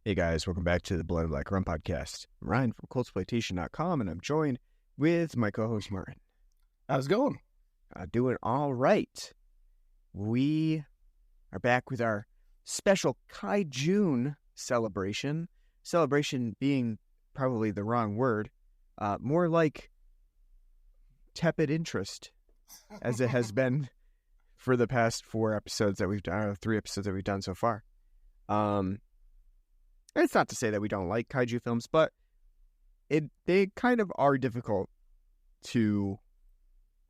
Hey guys, welcome back to the Blood and Black Rum podcast. I'm Ryan from Cultsploitation.com, and I'm joined with my co-host Martin. How's it going? Doing all right. We are back with our special KaiJune celebration. Celebration being probably the wrong word. More like tepid interest, as it has been for the past 4 episodes that we've done, 3 episodes that we've done so far. It's not to say that we don't like kaiju films, but they kind of are difficult to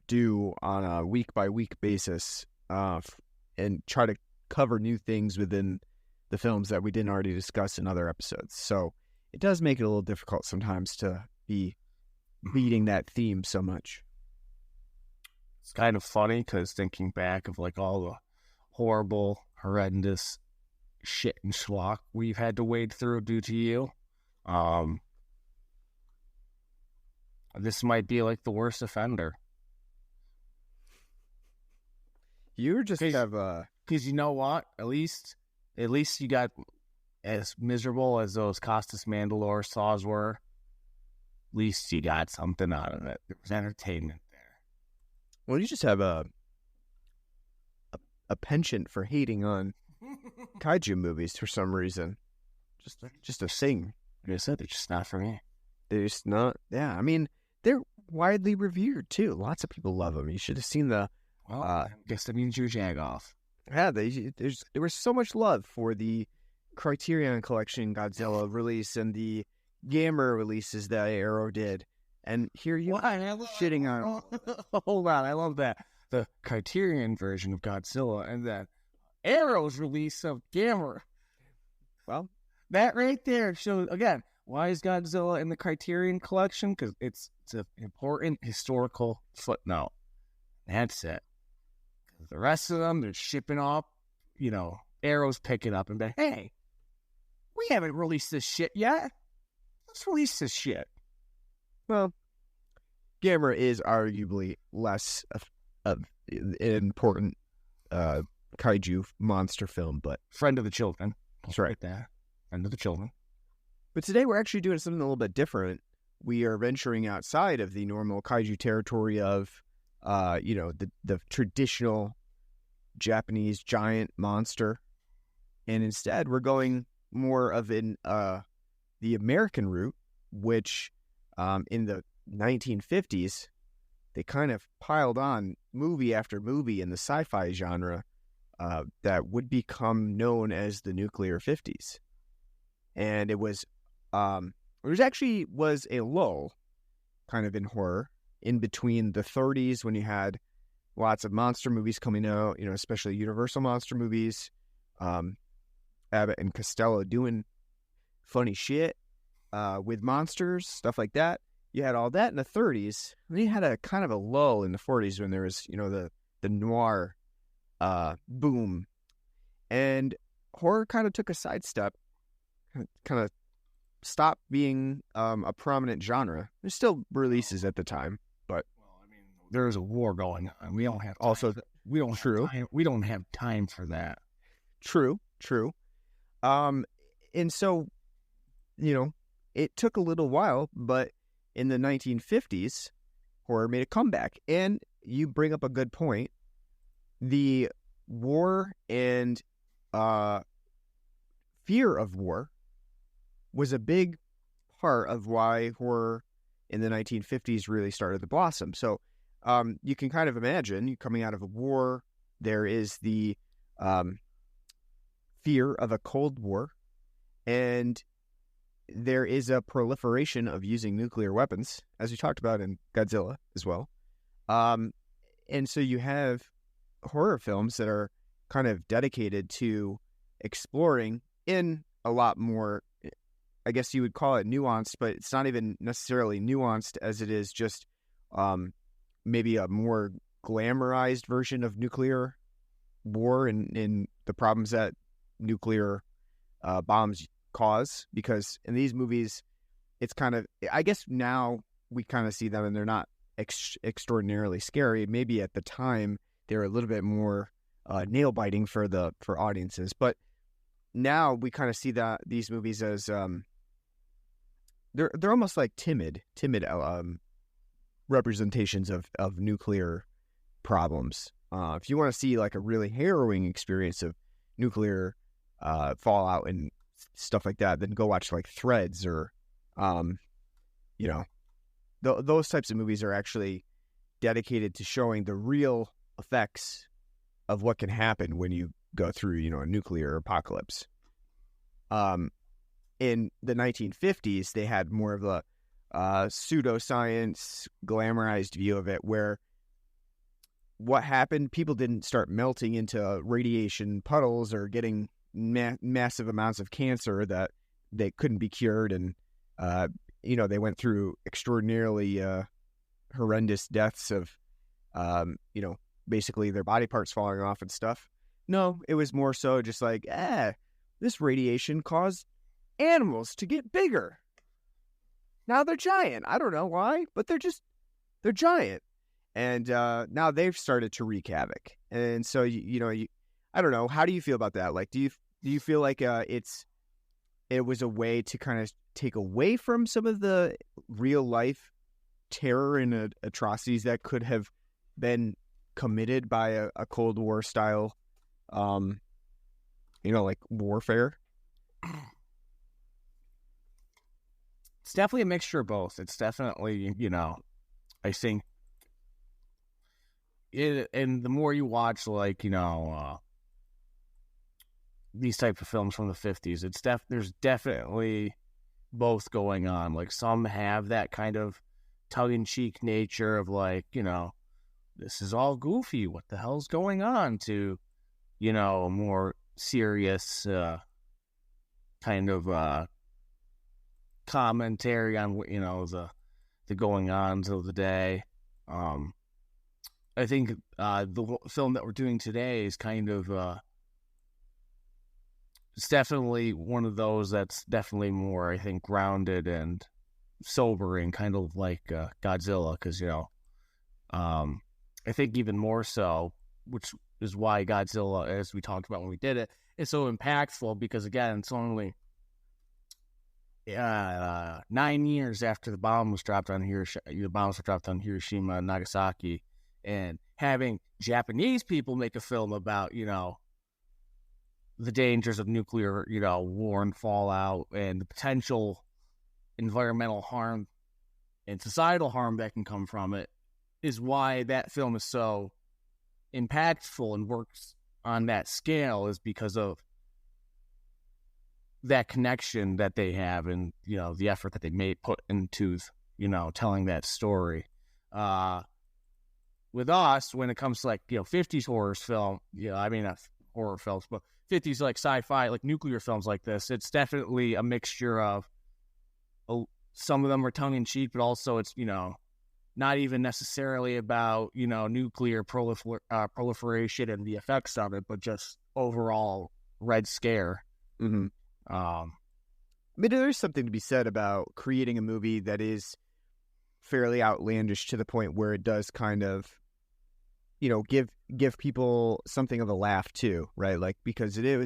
do on a week-by-week basis and try to cover new things within the films that we didn't already discuss in other episodes. So it does make it a little difficult sometimes to be beating that theme so much. It's kind of funny because thinking back of like all the horrible, horrendous shit and schlock we've had to wade through due to you. This might be like the worst offender. You just have because you know what? At least you got as miserable as those Costas Mandalore saws were. At least you got something out of it. There was entertainment there. Well, you just have a penchant for hating on kaiju movies for some reason. Just a thing. Like I said, they're just not for me. They're just not. Yeah, I mean, they're widely revered too. Lots of people love them. You should have seen the. Well, I guess that means you're Jagoff. Yeah, there was so much love for the Criterion Collection Godzilla release and the Gamera releases that Arrow did, and here you shitting on. Hold on, I love that the Criterion version of Godzilla and that Arrow's release of Gamera. Well, that right there shows again why is Godzilla in the Criterion Collection? Because it's an important historical footnote. That's it. The rest of them, they're shipping off, Arrow's picking up and be, hey, we haven't released this shit yet. Let's release this shit. Well, Gamera is arguably less of an important kaiju monster film, but friend of the children. That's right. Friend of the children. But today we're actually doing something a little bit different. We are venturing outside of the normal kaiju territory of the traditional Japanese giant monster, and instead we're going more of the American route, which in the 1950s they kind of piled on movie after movie in the sci-fi genre that would become known as the nuclear 50s, and it was actually a lull kind of in horror in between the 30s when you had lots of monster movies coming out, especially Universal monster movies, Abbott and Costello doing funny shit with monsters, stuff like that. You had all that in the 30s. And then you had a kind of a lull in the 40s when there was, the noir boom. And horror kind of took a sidestep, kind of stopped being a prominent genre. There's still releases at the time, but there's a war going on. We don't have time. We don't have time for that. True. And so, it took a little while, but in the 1950s, horror made a comeback. And you bring up a good point. The war and fear of war was a big part of why horror in the 1950s really started to blossom. So you can kind of imagine coming out of a war, there is the fear of a Cold War, and there is a proliferation of using nuclear weapons, as we talked about in Godzilla as well. And so you have horror films that are kind of dedicated to exploring in a lot more, I guess you would call it nuanced, but it's not even necessarily nuanced as it is just maybe a more glamorized version of nuclear war and the problems that nuclear bombs cause. Because in these movies, it's kind of, I guess now we kind of see them and they're not extraordinarily scary. Maybe at the time they were a little bit more nail biting for audiences. But now we kind of see that these movies as they're almost like timid representations of nuclear problems. If you want to see like a really harrowing experience of nuclear fallout and stuff like that, then go watch like Threads or those types of movies are actually dedicated to showing the real effects of what can happen when you go through, a nuclear apocalypse. In the 1950s, they had more of a pseudoscience, glamorized view of it, where what happened, people didn't start melting into radiation puddles or getting massive amounts of cancer that they couldn't be cured. And, they went through extraordinarily horrendous deaths of, basically their body parts falling off and stuff. No, it was more so just like, this radiation caused animals to get bigger. Now they're giant. I don't know why, but they're giant. And now they've started to wreak havoc. And so, I don't know. How do you feel about that? Like, do you feel like it was a way to kind of take away from some of the real life terror and atrocities that could have been committed by a Cold War style, like warfare? It's definitely a mixture of both. It's definitely, I think and the more you watch, like, these types of films from the 50s, there's definitely both going on. Like, some have that kind of tongue-in-cheek nature of like, this is all goofy, what the hell's going on, to, a more serious kind of commentary on, the going-ons of the day. I think the film that we're doing today is kind of it's definitely one of those that's definitely more, I think, grounded and sobering, kind of like Godzilla, because I think even more so, which is why Godzilla, as we talked about when we did it, is so impactful, because again, it's only 9 years after the bombs were dropped on Hiroshima and Nagasaki, and having Japanese people make a film about, the dangers of nuclear, war and fallout, and the potential environmental harm and societal harm that can come from it, is why that film is so impactful and works on that scale, is because of that connection that they have, and, the effort that they may put into, telling that story. With us, when it comes to, like, 50s horror film, not horror films, but 50s, like, sci-fi, like, nuclear films like this, it's definitely a mixture of, some of them are tongue-in-cheek, but also it's, not even necessarily about, nuclear proliferation and the effects of it, but just overall Red Scare. Mm-hmm. I mean, there's something to be said about creating a movie that is fairly outlandish to the point where it does kind of, give people something of a laugh too, right? Like, because it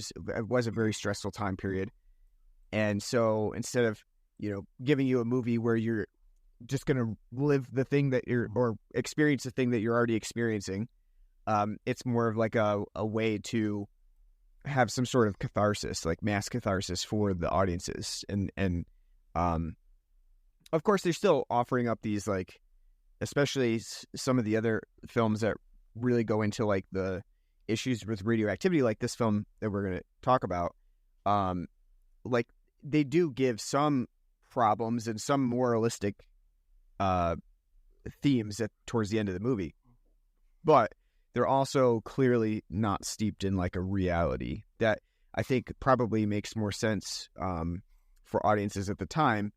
was a very stressful time period. And so instead of, giving you a movie where you're just going to live the thing that or experience the thing that you're already experiencing, it's more of like a way to have some sort of catharsis, like mass catharsis for the audiences. And of course, they're still offering up these, like, especially some of the other films that really go into, like, the issues with radioactivity, like this film that we're going to talk about. Like, they do give some problems and some moralistic themes towards the end of the movie, but they're also clearly not steeped in, like, a reality that I think probably makes more sense for audiences at the time,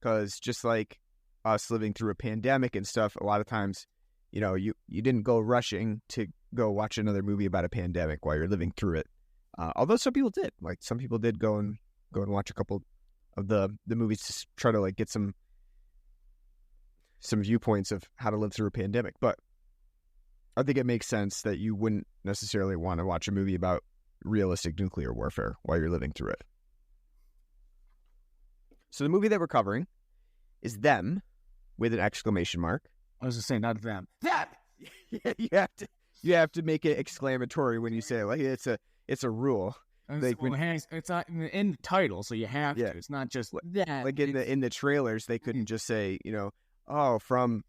because just like us living through a pandemic and stuff, a lot of times, you didn't go rushing to go watch another movie about a pandemic while you're living through it. Although some people did, like, some people did go and watch a couple of the movies to try to, like, get some viewpoints of how to live through a pandemic. But I think it makes sense that you wouldn't necessarily want to watch a movie about realistic nuclear warfare while you're living through it. So the movie that we're covering is Them, with an exclamation mark. I was just saying, not them. Them. you have to make it exclamatory when you say it. Like it's a rule. It's not in the title, so you have to. It's not just that. Like in the trailers, they couldn't just say, from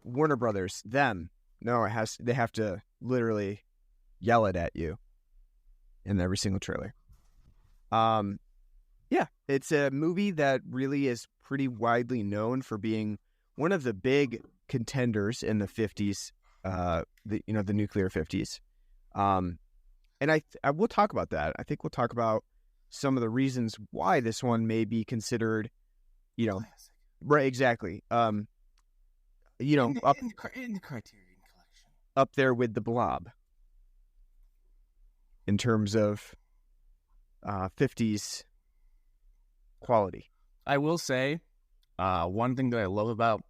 Warner Brothers, Them. No, they have to literally yell it at you in every single trailer. It's a movie that really is pretty widely known for being one of the big contenders in the 50s, the nuclear 50s. And I will talk about that. I think we'll talk about some of the reasons why this one may be considered, right, exactly. In the Criterion Collection. Up there with the Blob in terms of 50s quality. I will say, one thing that I love about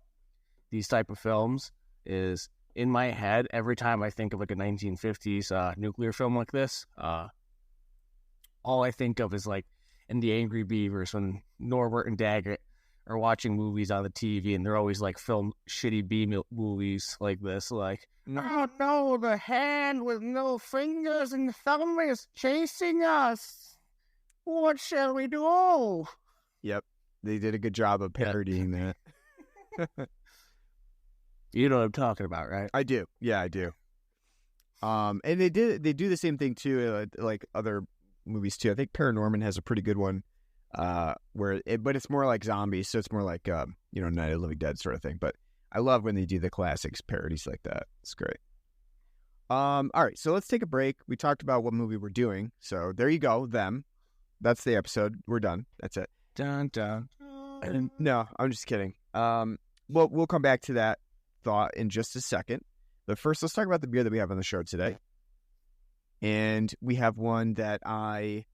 these type of films is, in my head, every time I think of like a 1950s nuclear film like this, all I think of is like in the Angry Beavers when Norbert and Daggett are watching movies on the TV and they're always like film shitty movies like this, like, oh no, the hand with no fingers and the thumb is chasing us. What shall we do? Yep, they did a good job of parodying that. You know what I'm talking about, right? I do. Yeah, I do. And they do the same thing too, like other movies too. I think Paranorman has a pretty good one, but it's more like zombies, so it's more like Night of the Living Dead sort of thing. But I love when they do the classics parodies like that. It's great. All right, so let's take a break. We talked about what movie we're doing, so there you go. Them. That's the episode. We're done. That's it. Dun dun. No, I'm just kidding. We'll come back to that thought in just a second. But first, let's talk about the beer that we have on the show today. And we have one that I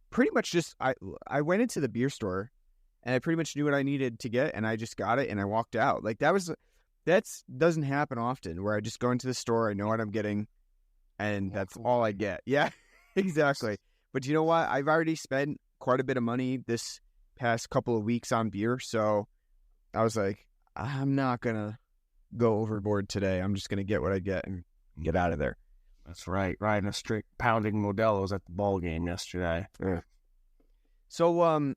pretty much I went into the beer store and I pretty much knew what I needed to get, and I just got it and I walked out. Like that doesn't happen often, where I just go into the store, I know what I'm getting, and that's all I get. Yeah, exactly. But you know what? I've already spent quite a bit of money this past couple of weeks on beer, so I was like, I'm not gonna go overboard today. I'm just gonna get what I get and get out of there. That's right. Riding a strict pounding Modelo's at the ball game yesterday. Yeah. So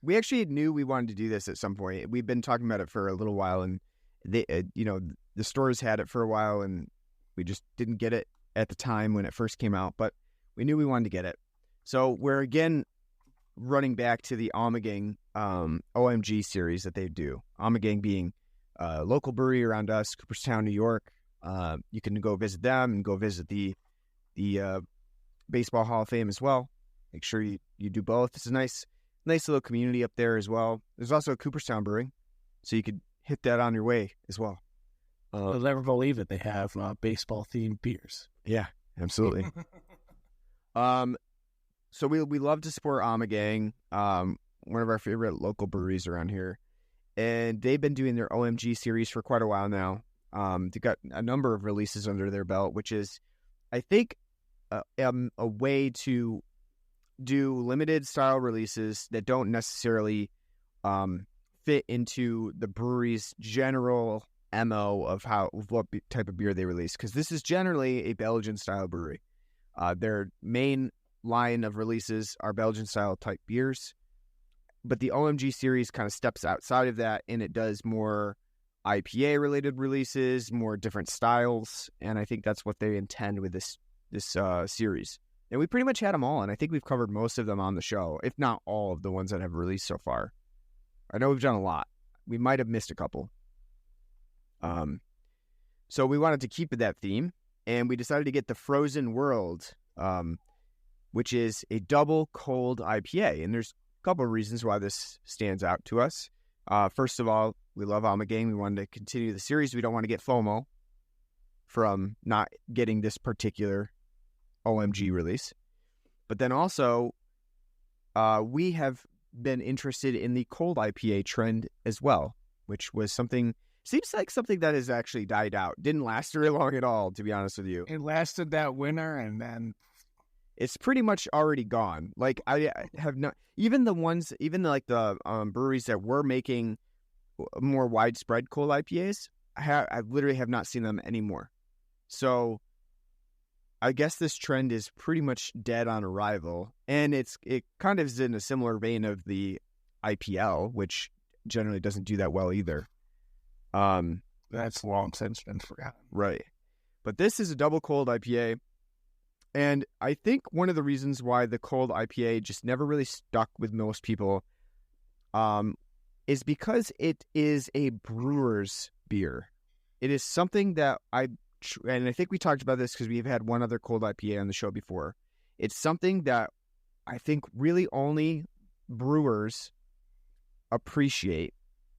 we actually knew we wanted to do this at some point. We've been talking about it for a little while, and the stores had it for a while, and we just didn't get it at the time when it first came out. But we knew we wanted to get it. So we're again running back to the Ommegang OMG series that they do. Ommegang being a local brewery around us, Cooperstown, New York. You can go visit them and go visit the Baseball Hall of Fame as well. Make sure you do both. It's a nice little community up there as well. There's also a Cooperstown Brewing, so you could hit that on your way as well. I'll never believe it. They have baseball-themed beers. Yeah, absolutely. So we love to support Ommegang, one of our favorite local breweries around here. And they've been doing their OMG series for quite a while now. They've got a number of releases under their belt, which is, I think, a way to do limited style releases that don't necessarily fit into the brewery's general MO of what type of beer they release. Because this is generally a Belgian style brewery. Their main line of releases are Belgian style type beers, but the OMG series kind of steps outside of that, and it does more IPA related releases, more different styles, and I think that's what they intend with this series. And we pretty much had them all, and I think we've covered most of them on the show, if not all of the ones that have released so far. I know we've done a lot. We might have missed a couple. So we wanted to keep with that theme, and we decided to get the Frozen World, which is a double cold IPA. And there's a couple of reasons why this stands out to us. First of all, we love Ommegang. We wanted to continue the series. We don't want to get FOMO from not getting this particular OMG release. But then also, we have been interested in the cold IPA trend as well, which was something that has actually died out. Didn't last very long at all, to be honest with you. It lasted that winter, and then it's pretty much already gone. Like I have not even the ones, even like the breweries that were making more widespread cold IPAs. I literally have not seen them anymore. So I guess this trend is pretty much dead on arrival, and it kind of is in a similar vein of the IPL, which generally doesn't do that well either. That's long since been forgotten. Right. But this is a double cold IPA, and I think one of the reasons why the cold IPA just never really stuck with most people is because it is a brewer's beer. It is something that and I think we talked about this because we've had one other cold IPA on the show before. It's something that I think really only brewers appreciate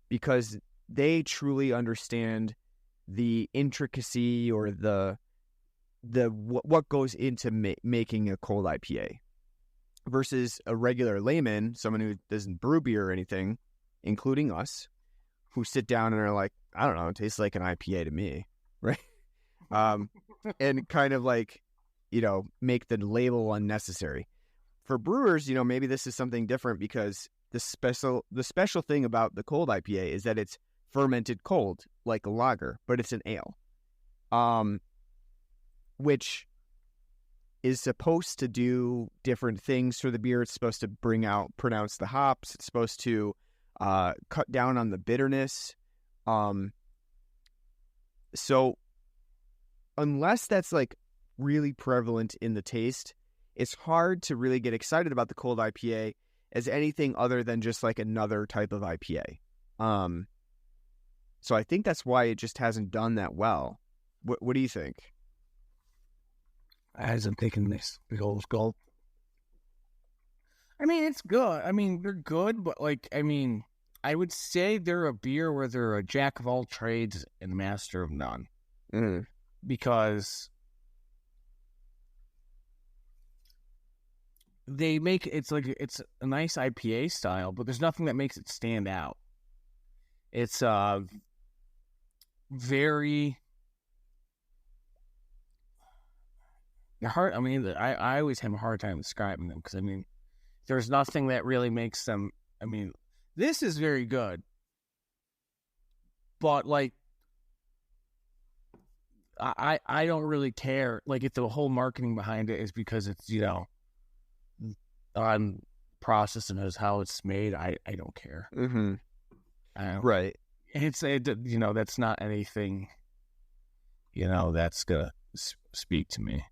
because they truly understand the intricacy or the what goes into making a cold IPA versus a regular layman, someone who doesn't brew beer or anything, including us, who sit down and are like, I don't know, it tastes like an IPA to me, right? And kind of like, make the label unnecessary. For brewers, maybe this is something different because the special thing about the cold IPA is that it's fermented cold like a lager, but it's an ale, which is supposed to do different things for the beer. It's supposed to pronounce the hops. It's supposed to cut down on the bitterness. So unless that's like really prevalent in the taste, it's hard to really get excited about the cold IPA as anything other than just like another type of IPA. So I think that's why it just hasn't done that well. What do you think? As I'm taking this big old gulp. I mean, it's good. I mean, they're good, but like, I mean, I would say they're a beer where they're a jack of all trades and master of none. Mm. Because they make it's a nice IPA style, but there's nothing that makes it stand out. It's very hard. I mean, I always have a hard time describing them because I mean, there's nothing that really makes them. I mean, this is very good, but like. I don't really care. Like, if the whole marketing behind it is because it's, on process and as how it's made, I don't care. Mm-hmm. Right. That's not anything, that's going to speak to me.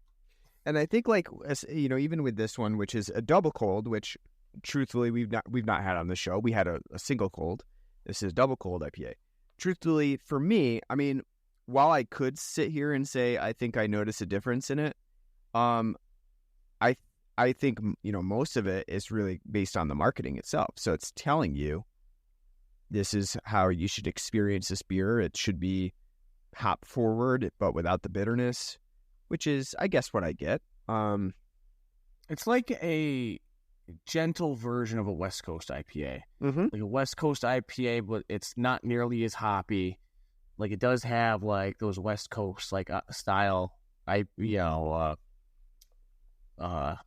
And I think like, even with this one, which is a double cold, which truthfully we've not had on the show. We had a single cold. This is double cold IPA. Truthfully, for me, I mean, while I could sit here and say I think I notice a difference in it, I think most of it is really based on the marketing itself. So it's telling you this is how you should experience this beer. It should be hop forward, but without the bitterness, which is, I guess, what I get. It's like a gentle version of a West Coast IPA, like a West Coast IPA, but it's not nearly as hoppy. Like, it does have like those West Coast like style,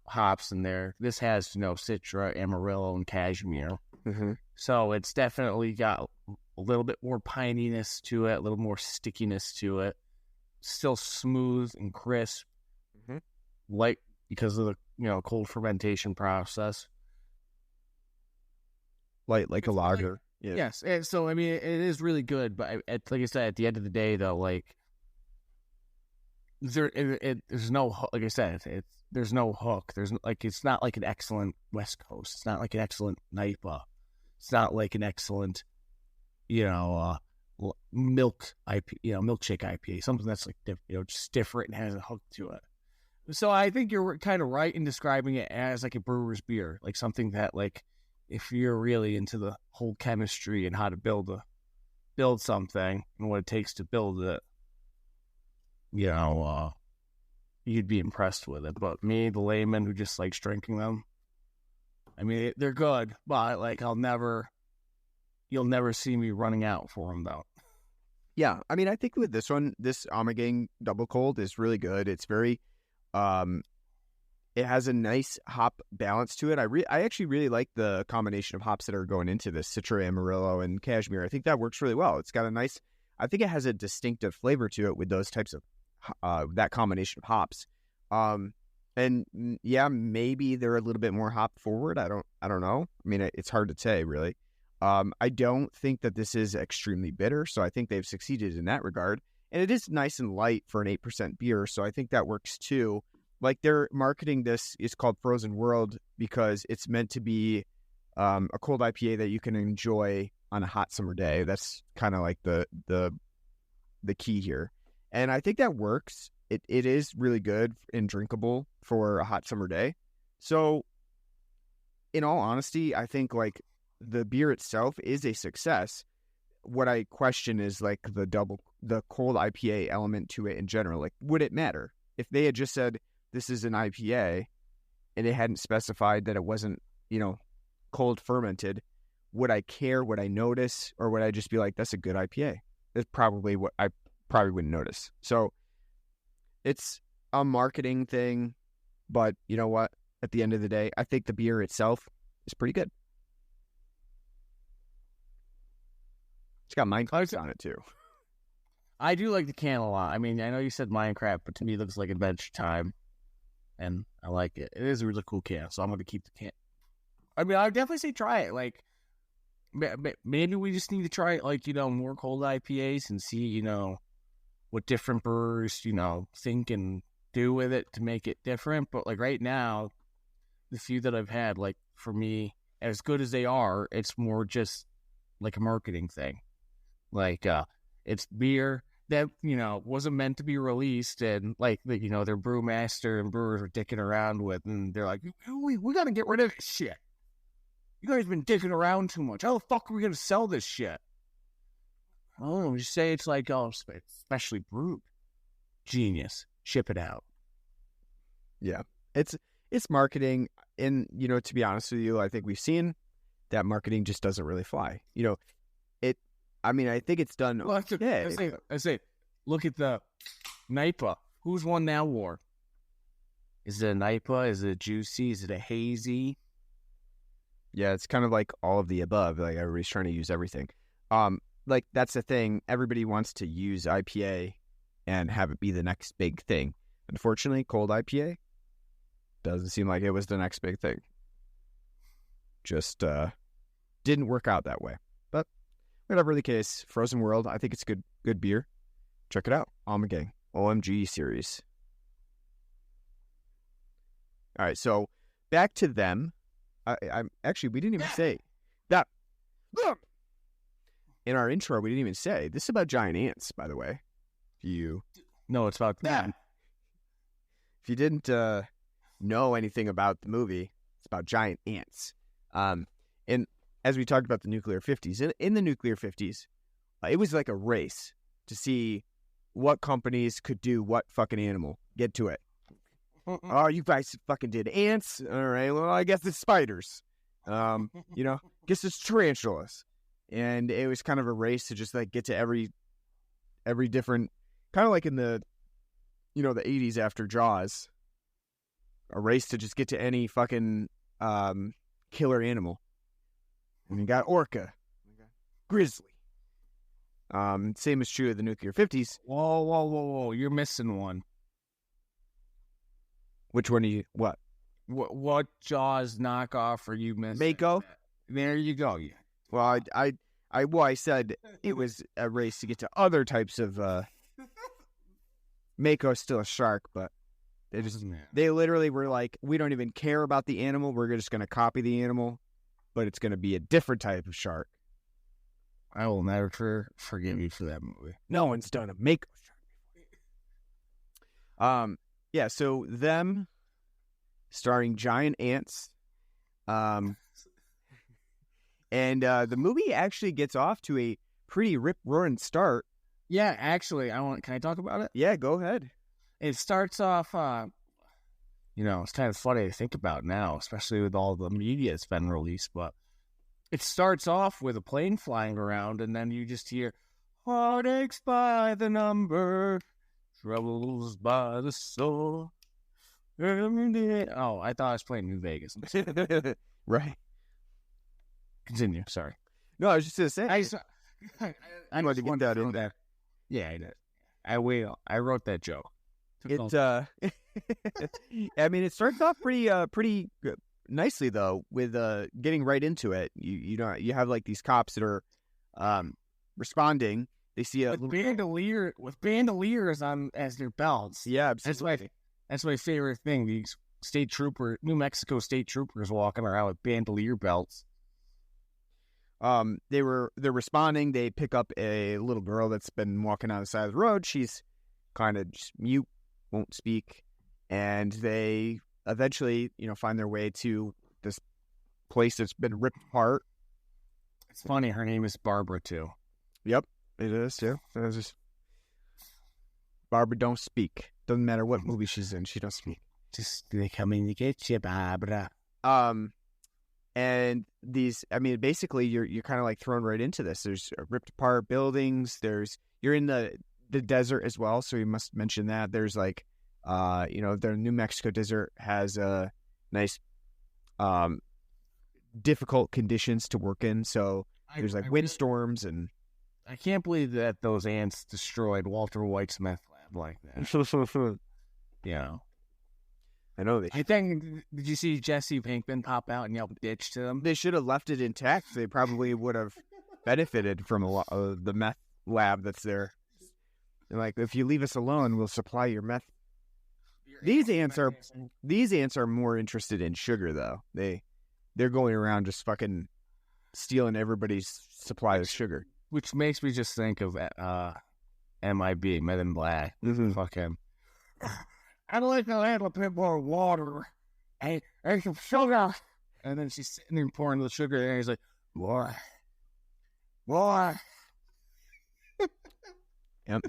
hops in there. This has Citra, Amarillo, and Cashmere. Mm-hmm. So it's definitely got a little bit more pininess to it, a little more stickiness to it. Still smooth and crisp, like because of the cold fermentation process. Like a lager. Yeah. Yes, and so I mean, it is really good, but like I said, at the end of the day, though, like there's no, like I said, there's no hook. There's like, it's not like an excellent West Coast. It's not like an excellent NIPA. It's not like an excellent, milk milkshake IPA. Something that's like just different and has a hook to it. So I think you're kind of right in describing it as like a brewer's beer, like something that like, if you're really into the whole chemistry and how to build something and what it takes to build it, you'd be impressed with it. But me, the layman who just likes drinking them, I mean, they're good, but like you'll never see me running out for them though. Yeah, I mean, I think with this one, this Ommegang Double Cold is really good. It's very, It has a nice hop balance to it. I actually really like the combination of hops that are going into this, Citra, Amarillo, and Cashmere. I think that works really well. It's got a nice, I think it has a distinctive flavor to it with those types of, that combination of hops. And yeah, maybe they're a little bit more hop forward. I don't know. I mean, it's hard to say really. I don't think that this is extremely bitter, so I think they've succeeded in that regard. And it is nice and light for an 8% beer, so I think that works too. Like, they're marketing this is called Frozen World because it's meant to be a cold IPA that you can enjoy on a hot summer day. That's kind of like the key here. And I think that works. It is really good and drinkable for a hot summer day. So in all honesty, I think like the beer itself is a success. What I question is like the cold IPA element to it in general. Like, would it matter if they had just said this is an IPA and it hadn't specified that it wasn't, cold fermented? Would I care? Would I notice? Or would I just be like, that's a good IPA? That's probably what I probably wouldn't notice. So it's a marketing thing, but you know what? At the end of the day, I think the beer itself is pretty good. It's got Minecraft on it too. I do like the can a lot. I mean, I know you said Minecraft, but to me it looks like Adventure Time, and I like it. It is a really cool can, so I'm going to keep the can. I mean, I would definitely say try it. Like, maybe we just need to try it, like, more cold IPAs and see, what different brewers, think and do with it to make it different. But, like, right now, the few that I've had, like, for me, as good as they are, it's more just like a marketing thing. Like, it's beer that, wasn't meant to be released, and, like, their brewmaster and brewers are dicking around with, and they're like, we got to get rid of this shit. You guys been dicking around too much. How the fuck are we going to sell this shit? Oh, we say it's like, specially brewed. Genius. Ship it out. Yeah. It's marketing, and, to be honest with you, I think we've seen that marketing just doesn't really fly. I think it's done. Well, I say, look at the NIPA. Who's won that war? Is it a NIPA? Is it a juicy? Is it a hazy? Yeah, it's kind of like all of the above. Like, everybody's trying to use everything. Like, that's the thing. Everybody wants to use IPA and have it be the next big thing. Unfortunately, cold IPA doesn't seem like it was the next big thing. Just didn't work out that way. But whatever the case, Frozen World, I think it's good beer. Check it out. Ommegang, OMG series. All right, so back to them. I'm actually, we didn't even say that. In our intro, we didn't even say this is about giant ants, by the way. No, it's about that. If you didn't know anything about the movie, it's about giant ants. And as we talked about the nuclear 50s, in the nuclear 50s, it was like a race to see what companies could do what fucking animal. Get to it. Oh, you guys fucking did ants? All right, well, I guess it's spiders. Guess it's tarantulas. And it was kind of a race to just like get to every different, kind of like in the, the 80s after Jaws, a race to just get to any fucking killer animal. And you got orca, grizzly. Same is true of the nuclear 50s. Whoa, you're missing one. Which one are you, what? What Jaws knockoff are you missing? Mako? There you go. Yeah. Well, I said it was a race to get to other types of, Mako's still a shark, but they literally were like, we don't even care about the animal. We're just going to copy the animal, but it's going to be a different type of shark. I will never forgive you for that movie. No one's done a Mako shark. Yeah, so them starring giant ants. And the movie actually gets off to a pretty rip-roaring start. Yeah, actually, can I talk about it? Yeah, go ahead. It starts off, it's kind of funny to think about now, especially with all the media that's been released, but it starts off with a plane flying around, and then you just hear, heartaches by the number, troubles by the soul, Oh, I thought I was playing New Vegas. Right. Continue. Sorry. No, I was just gonna say. I wanted to get that in there. Yeah, I did. I wrote that joke. It I mean, it starts off pretty nicely though, with getting right into it. You know, you have like these cops that are responding. They see a with bandoliers on as their belts. Yeah, absolutely. That's my favorite thing. These New Mexico state troopers walking around with bandolier belts. They're responding. They pick up a little girl that's been walking on the side of the road. She's kind of just mute, won't speak, and they eventually, find their way to this place that's been ripped apart. It's funny. Her name is Barbara too. Yep, it is too. It's just Barbara don't speak. Doesn't matter what movie she's in, she don't speak. Just they coming to get you, Barbara. And these, I mean, basically, you're kind of like thrown right into this. There's ripped apart buildings. You're in the desert as well, so you must mention that. There's like, the New Mexico desert has a nice, difficult conditions to work in. So there's like windstorms and. I can't believe that those ants destroyed Walter White's meth lab like that. I know they. I think. Did you see Jesse Pinkman pop out and yell "bitch" to them? They should have left it intact. They probably would have benefited from a lot of the meth lab that's there. And like, if you leave us alone, we'll supply your meth. These ants are more interested in sugar, though. They're going around just fucking stealing everybody's supply of sugar. Which makes me just think of MIB, Men in Black. Fuck him. I'd like to add a bit more water and some sugar. And then she's sitting there pouring the sugar, and he's like, more.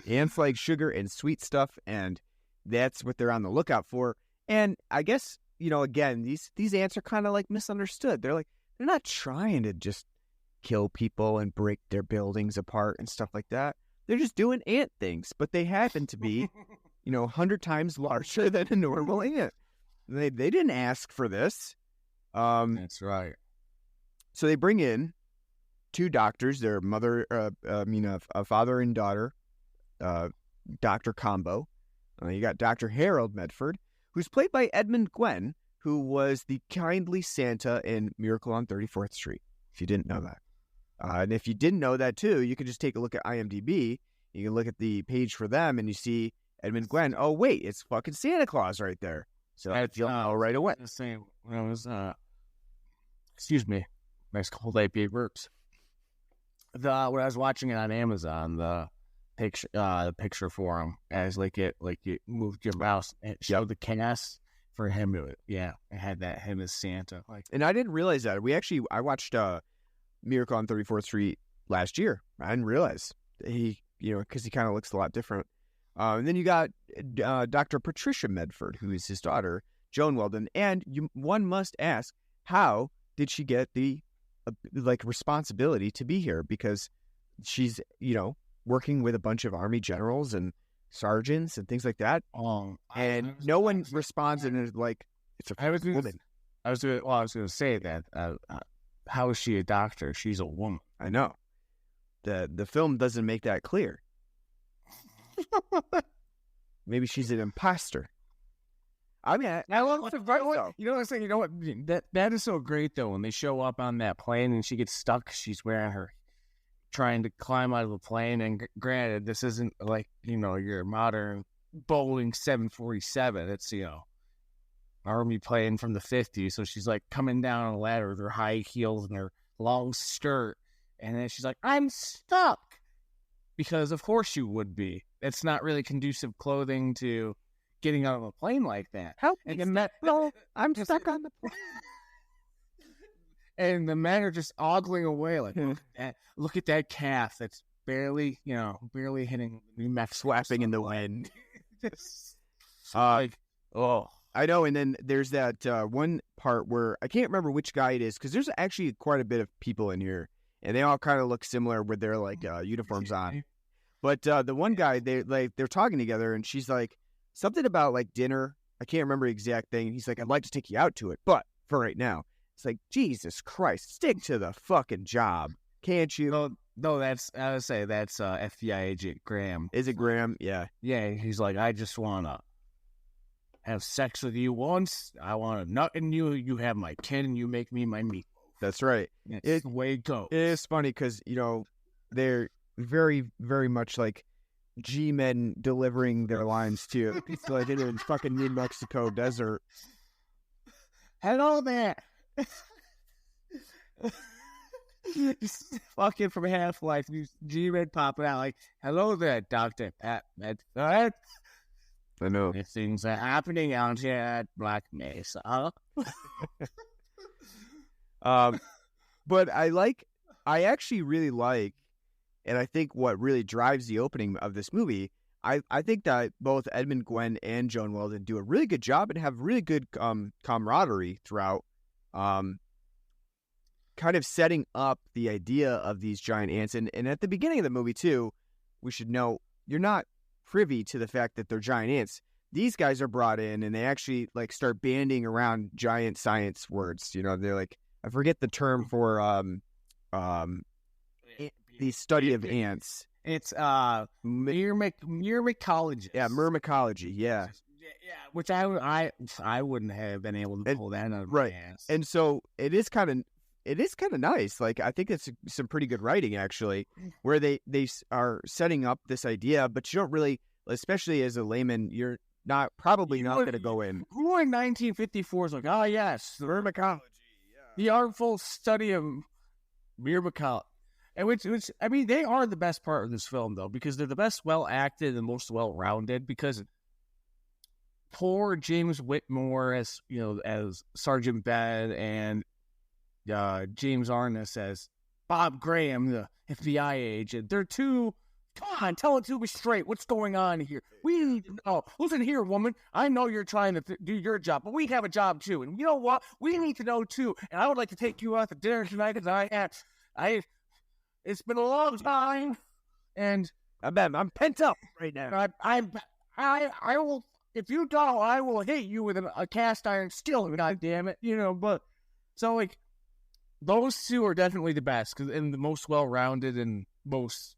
Ants like sugar and sweet stuff, and that's what they're on the lookout for. And I guess, again, these ants are kind of like misunderstood. They're not trying to just kill people and break their buildings apart and stuff like that. They're just doing ant things, but they happen to be 100 times larger than a normal ant. They didn't ask for this. That's right. So they bring in two doctors, their a father and daughter, Dr. Combo. You got Dr. Harold Medford, who's played by Edmund Gwenn, who was the kindly Santa in Miracle on 34th Street, if you didn't know that. And if you didn't know that too, you could just take a look at IMDb. You can look at the page for them, and you see Edmund Gwenn. Oh, wait, it's fucking Santa Claus right there. So you'll know right away. The same when I was, excuse me, nice cold IPA burps. When I was watching it on Amazon, the picture for him, as you moved your mouse and it showed the cast for him. It had that him as Santa. And I didn't realize that. I watched Miracle on 34th Street last year. I didn't realize he, because he kind of looks a lot different. And then you got Dr. Patricia Medford, who is his daughter, Joan Weldon. And one must ask, how did she get the responsibility to be here? Because she's, working with a bunch of Army generals and sergeants and things like that. And no one responds and is like, it's a woman. I was going to say that. How is she a doctor? She's a woman. I know. The film doesn't make that clear. Maybe she's an imposter. I mean, I love the right. That is so great though. When they show up on that plane and she gets stuck, she's wearing her, trying to climb out of the plane. And granted, this isn't like your modern Boeing 747. It's Army plane from the 50s. So she's like coming down on a ladder with her high heels and her long skirt, and then she's like, "I'm stuck," because of course you would be. It's not really conducive clothing to getting out of a plane like that. Help me! I'm stuck on the plane. And the men are just ogling away like, look at that calf that's barely hitting New Mexico, flapping in the wind. I know. And then there's that one part where I can't remember which guy it is, because there's actually quite a bit of people in here, and they all kind of look similar with their uniforms on. But the one guy, they're talking together, and she's like something about dinner I can't remember the exact thing. He's like, I'd like to take you out to it, but for right now. It's like, Jesus Christ, stick to the fucking job. Can't you? No, I would say that's FBI agent Graham. Is it Graham? Yeah. Yeah, he's like, I just want to have sex with you once. I want to nut in you. You have my kid and you make me my meat. That's right. It's the way it goes. It is funny because, they're very, very much like G-men delivering their lines too. It's like in fucking New Mexico desert. Hello there. Just fucking from Half-Life, these G-men popping out like, hello there, Dr. Pat Medford. I know. Things are happening out here at Black Mesa. But I actually really like, and I think what really drives the opening of this movie, I think that both Edmund Gwenn and Joan Weldon do a really good job and have really good camaraderie throughout, kind of setting up the idea of these giant ants. And at the beginning of the movie, too, we should know, you're not privy to the fact that they're giant ants. These guys are brought in, and they actually, like, start banding around giant science words. They're like, I forget the term for the study of ants. It's myrmecology. Yeah, myrmecology, yeah. Yeah, which I wouldn't have been able to pull that out of my ass. And so it is kind of nice. Like, I think it's some pretty good writing, actually, where they are setting up this idea, but you don't really, especially as a layman, you're probably not going to go in. Who in 1954 is like, oh yes, myrmecology, the artful study of myrmecology. And which I mean, they are the best part of this film, though, because they're the best well-acted and most well-rounded, because poor James Whitmore as Sergeant Ben, and James Arness as Bob Graham, the FBI agent. They're too, come on, tell it to me straight. What's going on here? We need to know. Listen here, woman. I know you're trying to do your job, but we have a job, too. And you know what? We need to know, too. And I would like to take you out to dinner tonight, because it's been a long time, and I'm pent up right now. I will, if you don't, I will hit you with a cast iron skillet. God damn it, But so like, those two are definitely the best, and the most well-rounded and most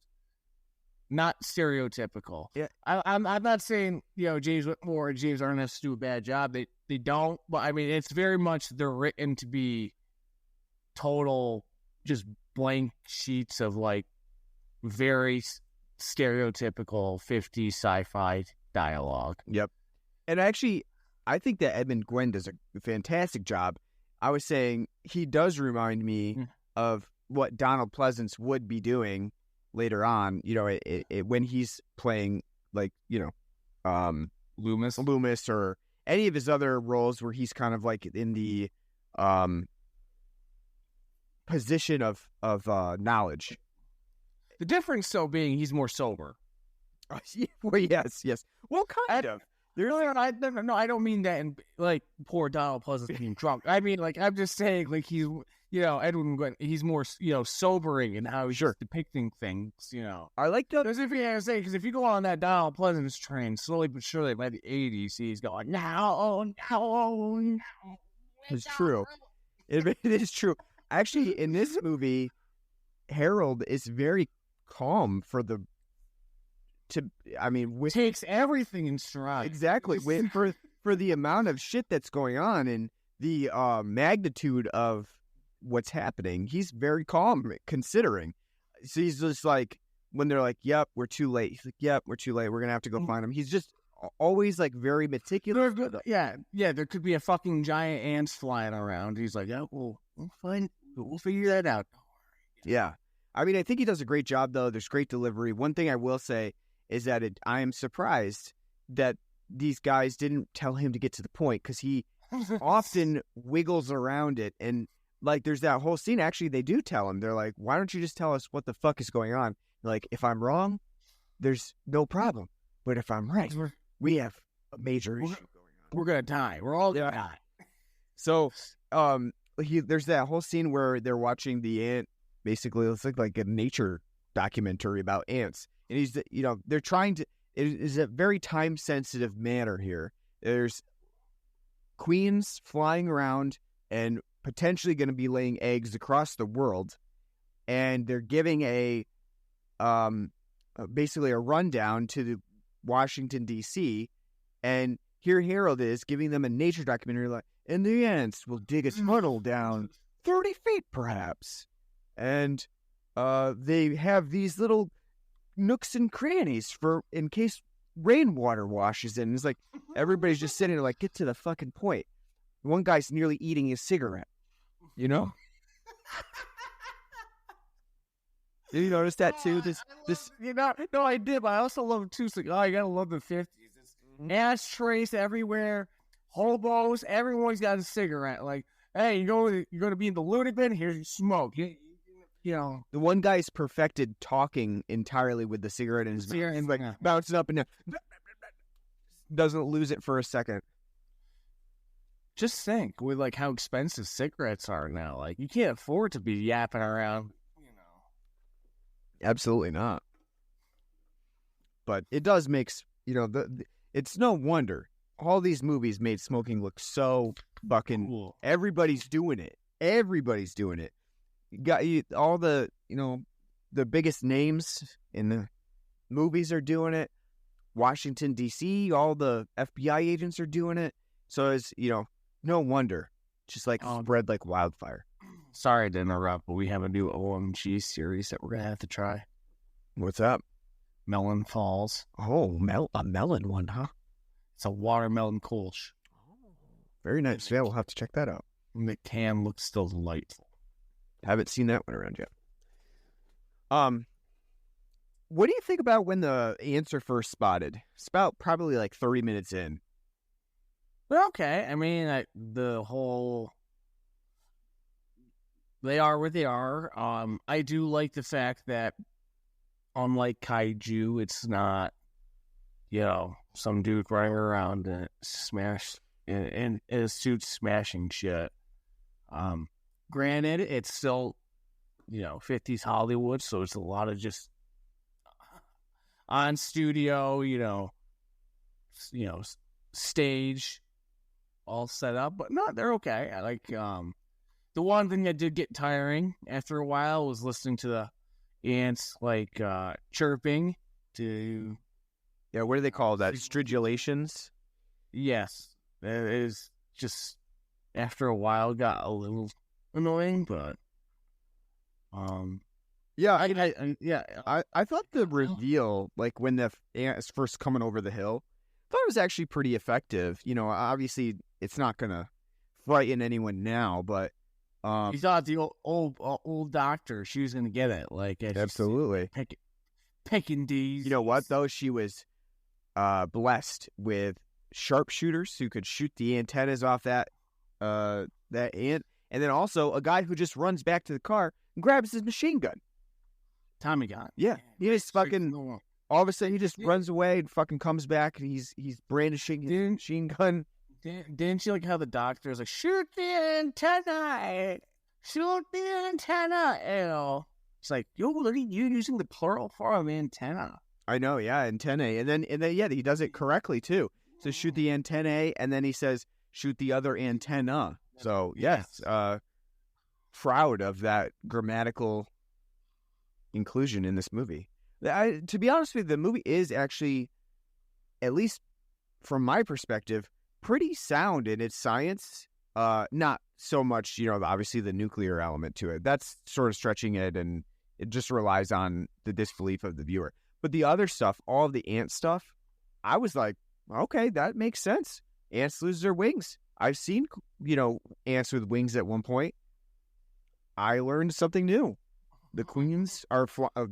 not stereotypical. Yeah, I'm not saying James Whitmore and James Arness do a bad job. They don't, but I mean, it's very much they're written to be total just blank sheets of like very stereotypical 50s sci-fi dialogue. Yep. And actually, I think that Edmund Gwenn does a fantastic job. I was saying he does remind me of what Donald Pleasance would be doing later on, when he's playing like, Loomis or any of his other roles where he's kind of like in the position of knowledge. The difference, though, being he's more sober. Well, yes. Well, kind of. I don't mean that in like poor Donald Pleasance being drunk. I mean, like, I'm just saying, like, he's Edwin Gwenn, he's more sobering in how he's depicting things. I like that because if you go on that Donald Pleasance train slowly but surely by the 80s, he's going no. It's true. It is true. Actually, in this movie, Harold is very calm takes everything in stride. Exactly. For the amount of shit that's going on and the magnitude of what's happening, he's very calm considering. So he's just like, when they're like, yep, we're too late. He's like, yep, we're too late. We're going to have to go find him. He's just always like very meticulous. Yeah. There could be a fucking giant ants flying around. He's like, yeah, we'll figure that out. Yeah. I mean, I think he does a great job, though. There's great delivery. One thing I will say is that I am surprised that these guys didn't tell him to get to the point, because he often wiggles around it. And like, there's that whole scene. Actually, they do tell him. They're like, why don't you just tell us what the fuck is going on? Like, if I'm wrong, there's no problem. But if I'm right, we have a major issue going on. We're going to die. We're all going to die. So, there's that whole scene where they're watching the ant. Basically, it's like a nature documentary about ants. And he's, they're trying to, it is a very time-sensitive manner here. There's queens flying around and potentially going to be laying eggs across the world, and they're giving basically a rundown to the Washington D.C. and here Harold is giving them a nature documentary like, and the ants will dig a tunnel down 30 feet perhaps, and they have these little nooks and crannies for in case rainwater washes in. It's like everybody's just sitting there like, get to the fucking point. One guy's nearly eating his cigarette, you know? Did you notice that too? No, I did, but I also love too. So, you gotta love the 50s. Ashtrays everywhere, hobos, everyone's got a cigarette. Like, hey, you're going to be in the looting bin? Here's your smoke. You know. The one guy's perfected talking entirely with the cigarette in his mouth. And like bouncing up and down. Doesn't lose it for a second. Just think with like how expensive cigarettes are now. Like, you can't afford to be yapping around. Absolutely not. But it does make, it's no wonder all these movies made smoking look so fucking cool. Everybody's doing it. You got all the, the biggest names in the movies are doing it. Washington, D.C., all the FBI agents are doing it. So it's, no wonder. Just like spread like wildfire. Sorry to interrupt, but we have a new OMG series that we're going to have to try. What's up? Melon Falls. Oh, a melon one, huh? It's a watermelon Kolsch. Oh, very nice. Yeah, we'll have to check that out. The can looks still delightful. Haven't seen that one around yet. What do you think about when the ants are first spotted? It's about probably like 30 minutes in. Well, okay. I mean, they are what they are. I do like the fact that, unlike Kaiju, it's not, some dude running around and in a suit smashing shit. Granted, it's still, 50s Hollywood, so it's a lot of just on studio, stage all set up, but no, they're okay. I like, the one thing that did get tiring after a while was listening to the ants, like, chirping to... Yeah, what do they call that? Stridulations? Yes. It is just, after a while, got a little annoying, but... Yeah, I thought the reveal, like, when the ants first coming over the hill, I thought it was actually pretty effective. Obviously, it's not going to frighten anyone now, but... you thought the old doctor, she was going to get it. Like, absolutely. Picking D's. You know what, though? She was blessed with sharpshooters who could shoot the antennas off that ant. And then also a guy who just runs back to the car and grabs his machine gun. Tommy gun. Yeah. He just fucking... All of a sudden, he just runs away and fucking comes back, and he's brandishing his machine gun. Didn't you like how the doctor is like, shoot the antenna, shoot the antenna? It's like, what are you using the plural form of antenna? I know, yeah, antennae, and then yeah, he does it correctly too. So shoot the antennae, and then he says shoot the other antenna. So yes, proud of that grammatical inclusion in this movie. To be honest with you, the movie is actually, at least from my perspective, pretty sound in its science. Not so much, obviously the nuclear element to it. That's sort of stretching it, and it just relies on the disbelief of the viewer. But the other stuff, all of the ant stuff, I was like, okay, that makes sense. Ants lose their wings. I've seen, ants with wings at one point. I learned something new. The queens are,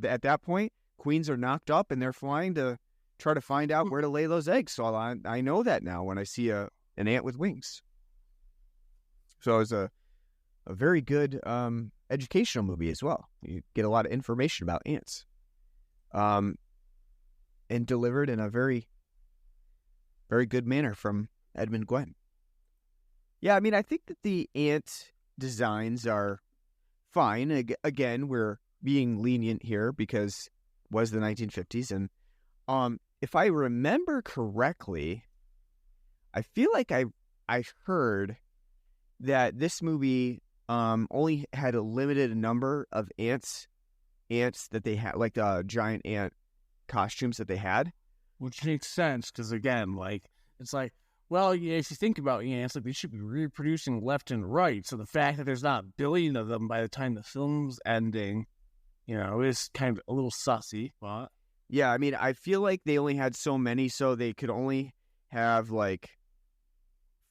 at that point, queens are knocked up and they're flying to try to find out where to lay those eggs. So I know that now when I see an ant with wings. So it was a very good educational movie as well. You get a lot of information about ants. And delivered in a very, very good manner from Edmund Gwenn. Yeah, I mean, I think that the ant designs are fine. Again, we're being lenient here because it was the 1950s. And if I remember correctly, I feel like I I heard that this movie only had a limited number of ants that they had, like the giant ant costumes that they had. Which makes sense, because again, like, it's like, well, yeah, if you think about ants, like, they should be reproducing left and right. So the fact that there's not a billion of them by the time the film's ending, is kind of a little sussy. But yeah, I mean, I feel like they only had so many, so they could only have like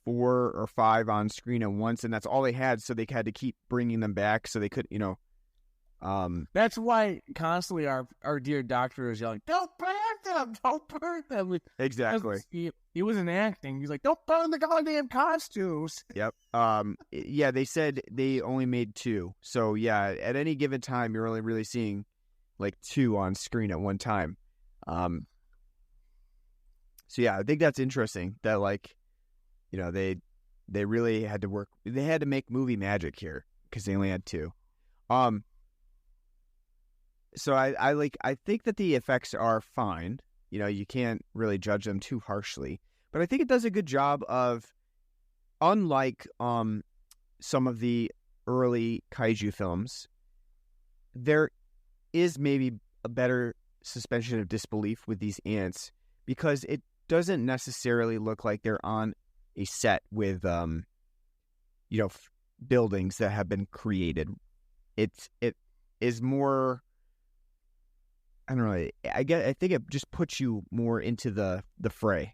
4 or 5 on screen at once, and that's all they had. So they had to keep bringing them back, so they could, that's why constantly our dear doctor is yelling, "Don't burn them! Don't burn them!" Exactly. He wasn't acting. He's like, "Don't burn the goddamn costumes." Yep. Yeah, they said they only made 2. So yeah, at any given time, you're only really seeing like 2 on screen at one time. So yeah, I think that's interesting that, like, they really had to work. They had to make movie magic here because they only had 2. So I think that the effects are fine. You can't really judge them too harshly. But I think it does a good job of, unlike some of the early kaiju films, there is maybe a better suspension of disbelief with these ants, because it doesn't necessarily look like they're on a set with buildings that have been created. It is more, I don't know. I think it just puts you more into the fray,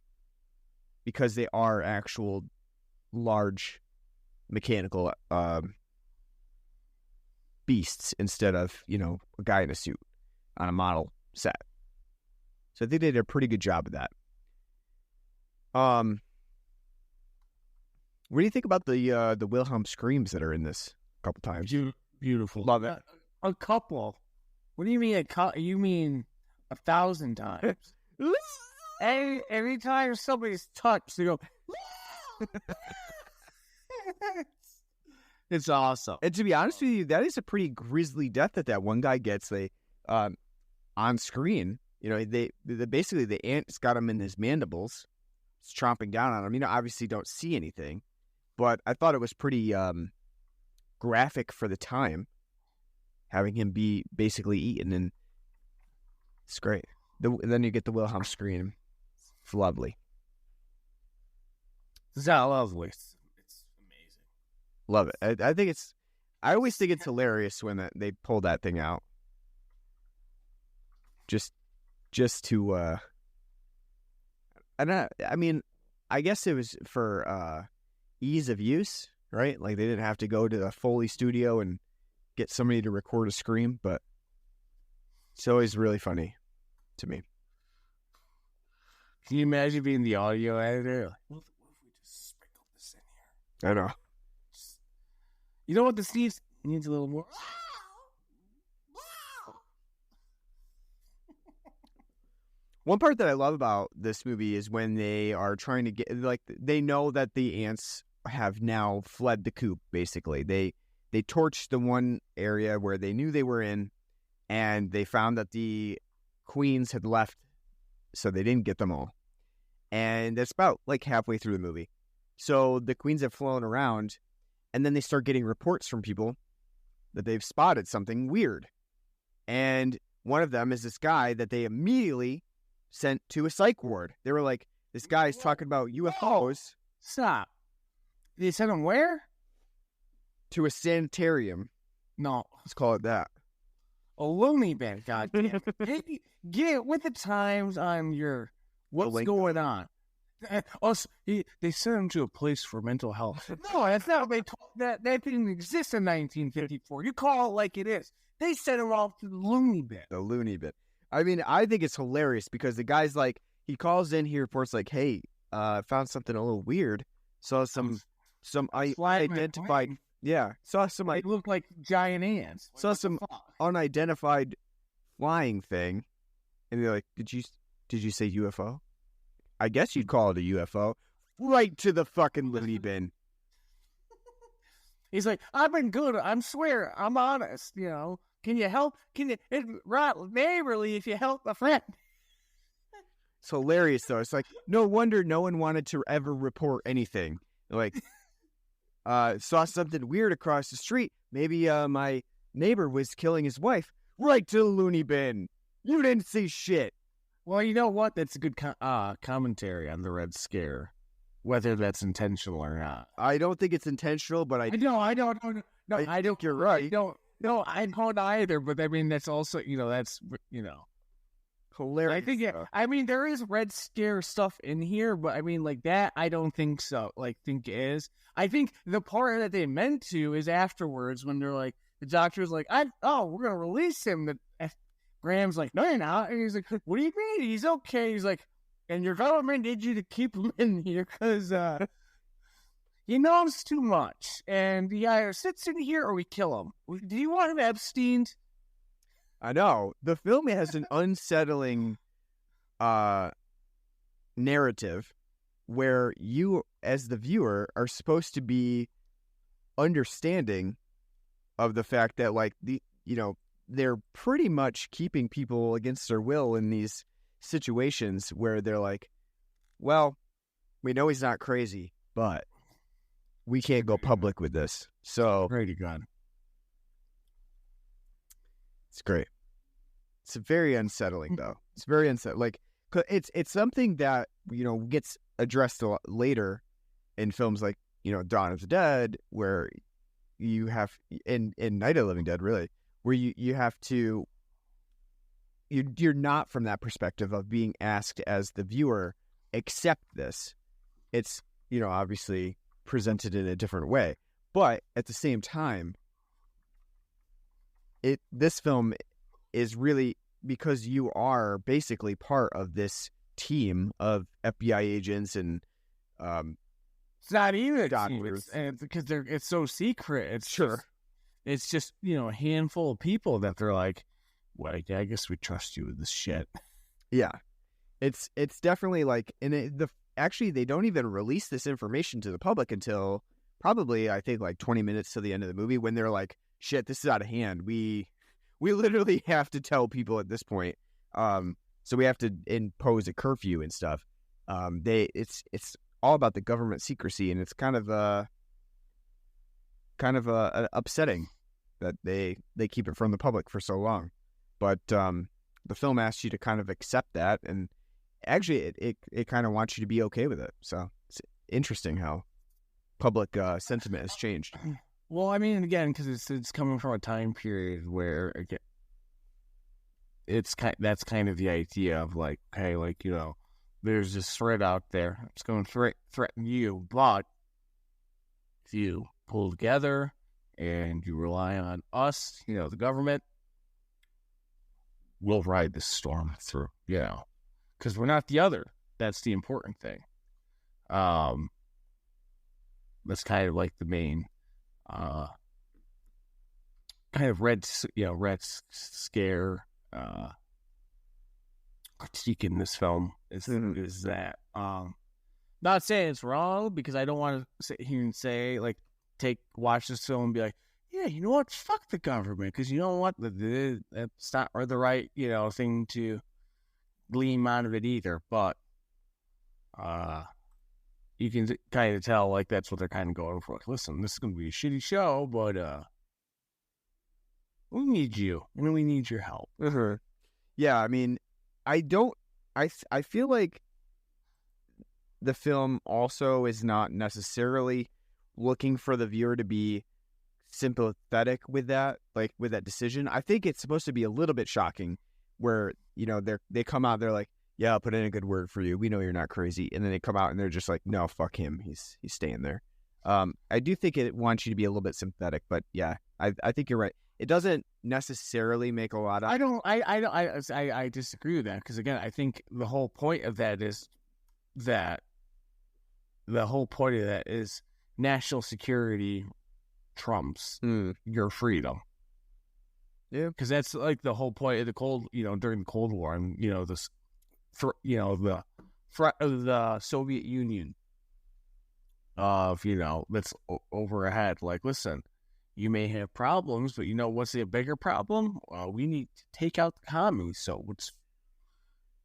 because they are actual large mechanical beasts instead of a guy in a suit on a model set. So I think they did a pretty good job of that. What do you think about the Wilhelm screams that are in this a couple times? Beautiful. Love it. A couple. What do you mean you mean 1,000 times? every time somebody's touched, they go. It's awesome. And to be honest with you, that is a pretty grisly death that one guy gets. They on screen, they basically the ant's got him in his mandibles. It's chomping down on him. Obviously don't see anything, but I thought it was pretty graphic for the time, having him be basically eaten, and it's great. Then you get the Wilhelm scream. It's lovely. It's not lovely. It's amazing. Love it. I always think it's hilarious when they pull that thing out. Just to I guess it was for ease of use, right? Like they didn't have to go to the Foley studio and get somebody to record a scream, but it's always really funny to me. Can you imagine being the audio editor? Like, what if we just sprinkle this in here? I know. You know what this needs? It needs a little more. One part that I love about this movie is when they are trying to get, like, they know that the ants have now fled the coop, basically. They torched the one area where they knew they were in, and they found that the queens had left, so they didn't get them all. And that's about, like, halfway through the movie. So the queens have flown around, and then they start getting reports from people that they've spotted something weird. And one of them is this guy that they immediately sent to a psych ward. They were like, this guy's talking about UFOs. Stop. They sent him where? To a sanitarium. No. Let's call it that. A loony bin, goddamn. Get with the times on your what's going on. They sent him to a place for mental health. No, that's not what they told. That didn't exist in 1954. You call it like it is. They sent him off to the loony bin. The loony bin. I mean, I think it's hilarious because the guy's like, he calls in, he reports like, hey, found something a little weird. Saw some unidentified, saw some. They look like giant ants. Saw some unidentified flying thing, and they're like, did you say UFO? I guess you'd call it a UFO. Right to the fucking loony bin. He's like, I've been good. I swear, I'm honest. Can you help? Right, neighborly if you help a friend. It's hilarious, though. It's like, no wonder no one wanted to ever report anything. Like, saw something weird across the street. Maybe my neighbor was killing his wife. Right to the loony bin. You didn't see shit. Well, you know what? That's a good commentary on the Red Scare, whether that's intentional or not. I don't think it's intentional, but I don't. No, I don't. You're right. No, I don't either. But I mean, that's also, that's, hilarious. I think, I mean, there is Red Scare stuff in here, but I mean, like that, I don't think so. Think is. I think the part that they meant to is afterwards when they're like, the doctor's like, we're gonna release him. Graham's like, no, you're not. And he's like, what do you mean? He's okay. He's like, and your government needs you to keep him in here because he knows too much. And he either sits in here or we kill him. Do you want him Epsteined? I know. The film has an unsettling narrative where you, as the viewer, are supposed to be understanding of the fact that, like, they're pretty much keeping people against their will in these situations where they're like, well, we know he's not crazy, but we can't go public with this. So, pray to God. It's great. It's very unsettling, though. It's very unsettling. Like, it's something that, gets addressed a lot later in films like, Dawn of the Dead, where you have, in Night of the Living Dead, really, where you have to, you're not from that perspective of being asked as the viewer, accept this. It's, obviously presented in a different way. But at the same time, this film is really, because you are basically part of this team of FBI agents and it's not even doctors, because it's so secret. It's sure. It's just, a handful of people that they're like, well, yeah, I guess we trust you with this shit. Yeah. It's definitely like, and actually they don't even release this information to the public until probably, I think, like 20 minutes to the end of the movie, when they're like, shit, this is out of hand. We literally have to tell people at this point. So we have to impose a curfew and stuff. It's all about the government secrecy, and it's kind of upsetting that they keep it from the public for so long. But the film asks you to kind of accept that, and actually it kind of wants you to be okay with it. So it's interesting how public sentiment has changed. Well, I mean, again, because it's coming from a time period where, again, that's kind of the idea of like, hey, like, there's this threat out there. It's going to threaten you, but if you pull together and you rely on us, the government, we'll ride this storm through, because we're not the other. That's the important thing. That's kind of like the main kind of red scare critique in this film is that not saying it's wrong, because I don't want to sit here and say, like, watch this film and be like, yeah, you know what, fuck the government, because you know what, that's not the right thing to glean out of it either. But you can kind of tell, like, that's what they're kind of going for. Like, listen, this is going to be a shitty show, but we need you, and we need your help. Mm-hmm. Yeah, I mean, I feel like the film also is not necessarily looking for the viewer to be sympathetic with that, like, with that decision. I think it's supposed to be a little bit shocking, where, they come out, they're like, yeah, I'll put in a good word for you. We know you're not crazy. And then they come out and they're just like, no, fuck him. He's staying there. I do think it wants you to be a little bit sympathetic, but yeah, I think you're right. It doesn't necessarily make a lot of... I disagree with that, because, again, I think the whole point of that is national security trumps your freedom. Yeah, because that's like the whole point of the during the Cold War, and the threat of the Soviet Union of that's over ahead. Like, listen, you may have problems, but what's the bigger problem? We need to take out the commies. So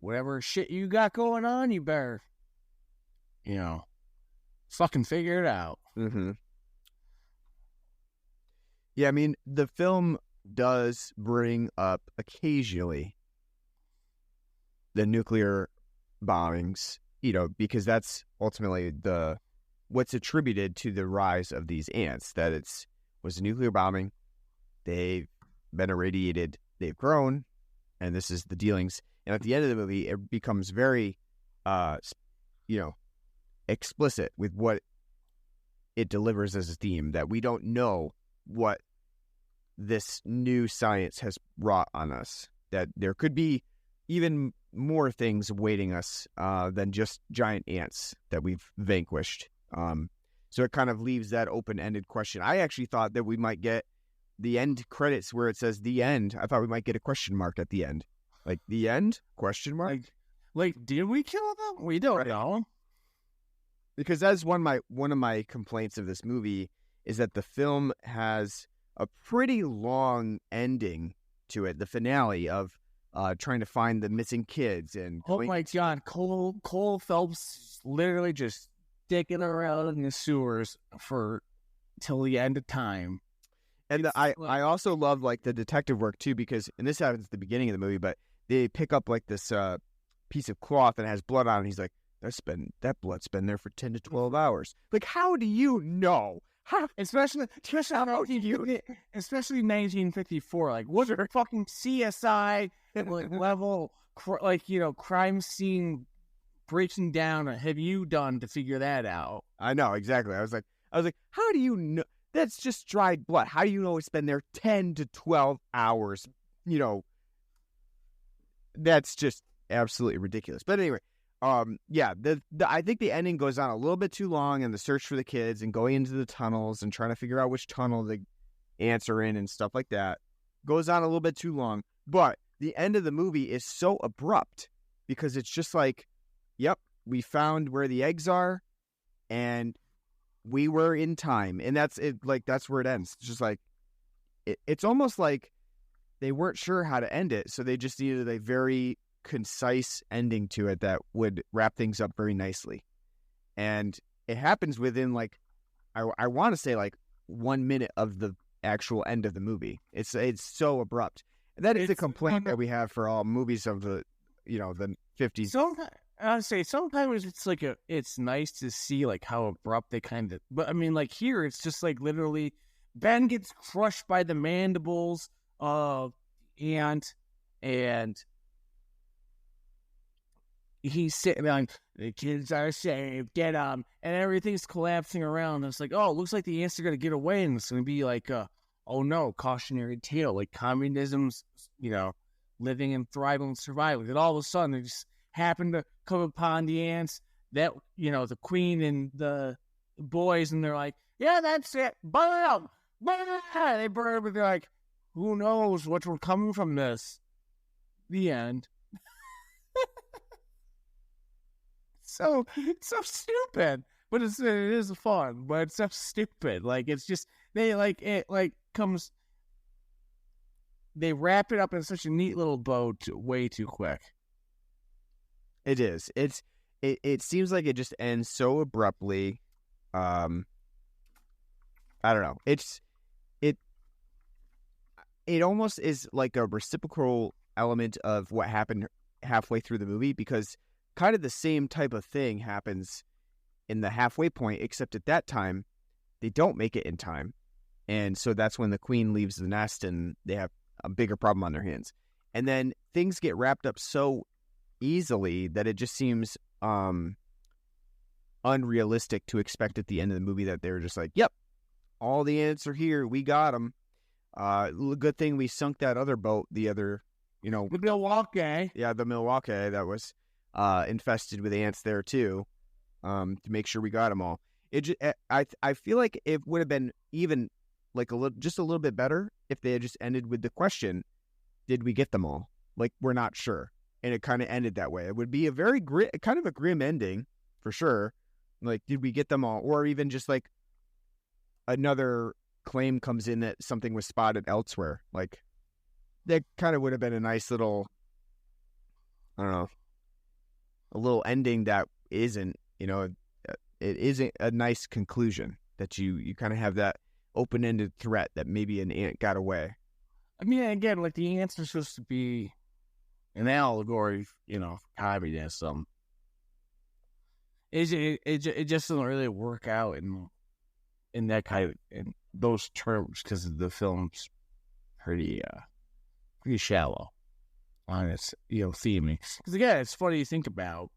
whatever shit you got going on, you better fucking figure it out. Mm-hmm. Yeah, I mean, the film does bring up occasionally the nuclear bombings, because that's ultimately what's attributed to the rise of these ants, that was a nuclear bombing. They've been irradiated, they've grown, and this is the dealings. And at the end of the movie, it becomes very, explicit with what it delivers as a theme, that we don't know what this new science has wrought on us, that there could be even more things awaiting us than just giant ants that we've vanquished. So it kind of leaves that open-ended question. I actually thought that we might get the end credits where it says the end. I thought we might get a question mark at the end. Like, the end? Question mark? Like, did we kill them? We don't know. Because that's one of my complaints of this movie, is that the film has a pretty long ending to it. The finale of trying to find the missing kids. And oh my God, Cole Phelps literally just sticking around in the sewers till the end of time. And I also love like the detective work too, because, and this happens at the beginning of the movie, but they pick up like this piece of cloth that has blood on it. And he's like, that blood's been there for 10 to 12 hours. Like, how do you know? Especially 1954. Like, what's a fucking CSI level, crime scene breaking down? Have you done to figure that out? I know, exactly. I was like, how do you know? That's just dried blood. How do you know it's been there 10 to 12 hours? That's just absolutely ridiculous. But anyway, yeah, I think the ending goes on a little bit too long, and the search for the kids and going into the tunnels and trying to figure out which tunnel the ants are in and stuff like that goes on a little bit too long. But the end of the movie is so abrupt, because it's just like, yep, we found where the eggs are, and we were in time, and that's it. Like, that's where it ends. It's just like, it's almost like they weren't sure how to end it, so they just needed a very concise ending to it that would wrap things up very nicely. And it happens within like, I want to say like 1 minute of the actual end of the movie. It's so abrupt. And that is a complaint that we have for all movies of the, the 50s. Sometimes it's like it's nice to see like how abrupt they kind of, but I mean, like here, it's just like literally Ben gets crushed by the mandibles of ant, and he's sitting there like, the kids are saved, get them, and everything's collapsing around. And it's like, oh, it looks like the ants are going to get away, and it's going to be like, oh no, cautionary tale, like communism's, living and thriving and surviving. And all of a sudden, they just happen to come upon the ants, that, the queen and the boys, and they're like, yeah, that's it, burn them, they burn them, and they're like, who knows what will come from this? The end. So stupid, but it is fun, but it's so stupid. Like, it's just, they wrap it up in such a neat little bow way too quick. It is. It seems like it just ends so abruptly. I don't know. It almost is like a reciprocal element of what happened halfway through the movie, because kind of the same type of thing happens in the halfway point, except at that time, they don't make it in time. And so that's when the queen leaves the nest and they have a bigger problem on their hands. And then things get wrapped up so easily that it just seems unrealistic to expect at the end of the movie that they're just like, yep, all the ants are here. We got them. Good thing we sunk that other boat, the Milwaukee. Yeah, the Milwaukee that was infested with ants there too, to make sure we got them all. I feel like it would have been even like a little bit better if they had just ended with the question, did we get them all? Like, we're not sure. And it kind of ended that way. It would be a very kind of a grim ending for sure. Like, did we get them all? Or even just like another claim comes in that something was spotted elsewhere. Like, that kind of would have been a nice little, I don't know, a little ending that isn't, it is a nice conclusion that you kind of have that open-ended threat that maybe an ant got away. I mean, again, like the ants are supposed to be an allegory, for communism. It just doesn't really work out in that in those terms because the film's pretty shallow on its theming. Because again, it's funny to think about,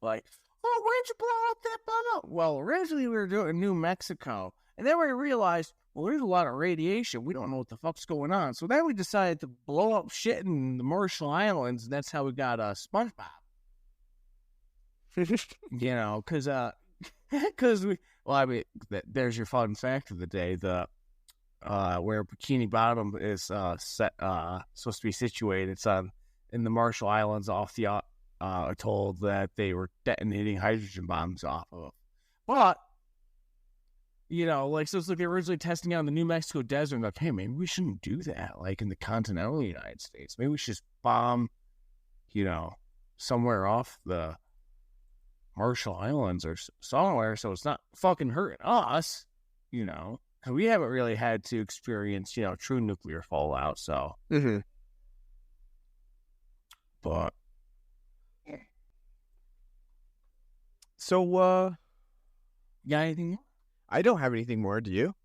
like, oh, where'd you blow up that bubble? Well, originally we were doing New Mexico, and then we realized, well, there's a lot of radiation. We don't know what the fuck's going on. So then we decided to blow up shit in the Marshall Islands, and that's how we got SpongeBob. Because there's your fun fact of the day. Where Bikini Bottom is supposed to be situated, it's in the Marshall Islands off the atoll that they were detonating hydrogen bombs off of. But so it's like they were originally testing out in the New Mexico desert, and like, hey, maybe we shouldn't do that, like in the continental United States. Maybe we should just bomb, somewhere off the Marshall Islands or somewhere, so it's not fucking hurting us, And we haven't really had to experience, true nuclear fallout, so. Mm-hmm. But. So, you got anything more? I don't have anything more, do you?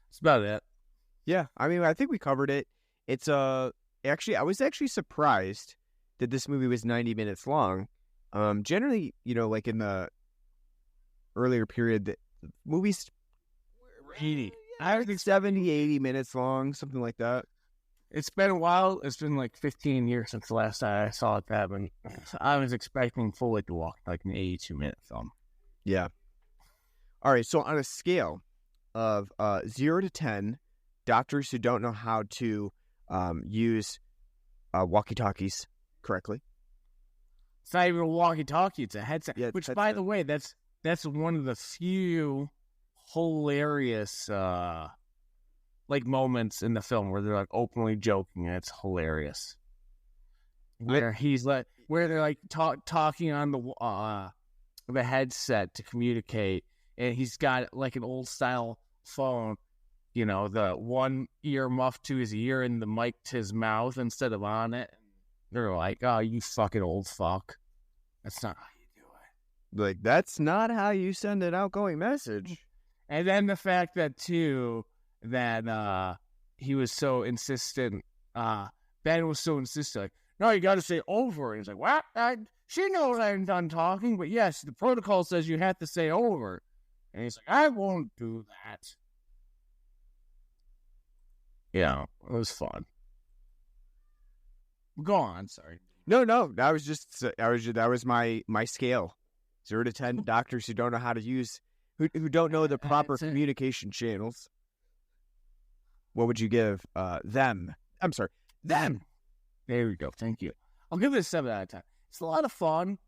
That's about it. Yeah, I mean, I think we covered it. It's, actually, I was actually surprised that this movie was 90 minutes long. Generally, like in the earlier period, that movies were 80. I think 70, 80 minutes long, something like that. It's been a while. It's been like 15 years since the last time I saw it happen. I was expecting fully to walk like an 82-minute film. Yeah. All right, so on a scale of 0 to 10, doctors who don't know how to use walkie-talkies correctly. It's not even a walkie-talkie; it's a headset. Yeah, which, by the way, that's one of the few hilarious moments in the film where they're like openly joking, and it's hilarious. Where they're like talking on the headset to communicate, and he's got like an old style phone. The one ear muffed to his ear and the mic to his mouth instead of on it. They're like, oh, you fucking old fuck. That's not how you do it. Like, that's not how you send an outgoing message. And then the fact that, too, that he was so insistent, Ben was so insistent, like, no, you got to say over. And he's like, what? She knows I'm done talking, but yes, the protocol says you have to say over. And he's like, I won't do that. Yeah, it was fun. Go on, sorry. No, that was my scale. 0 to 10 doctors who don't know how to use, who don't know the proper communication channels. What would you give them? I'm sorry, them. There we go. Thank you. I'll give it a 7 out of 10. It's a lot of fun.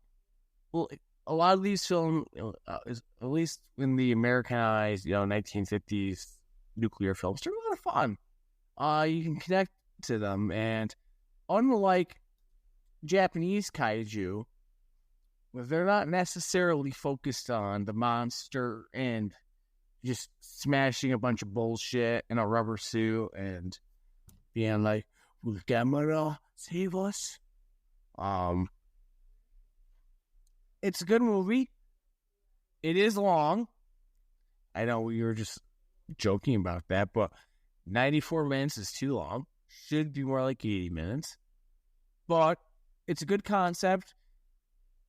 Well, a lot of these films, at least in the Americanized, 1950s nuclear films, they're a lot of fun. You can connect to them, and unlike Japanese kaiju, they're not necessarily focused on the monster and just smashing a bunch of bullshit in a rubber suit and being like, will Gamera save us? It's a good movie. It is long. I know we were just joking about that, but 94 minutes is too long. Should be more like 80 minutes. But it's a good concept.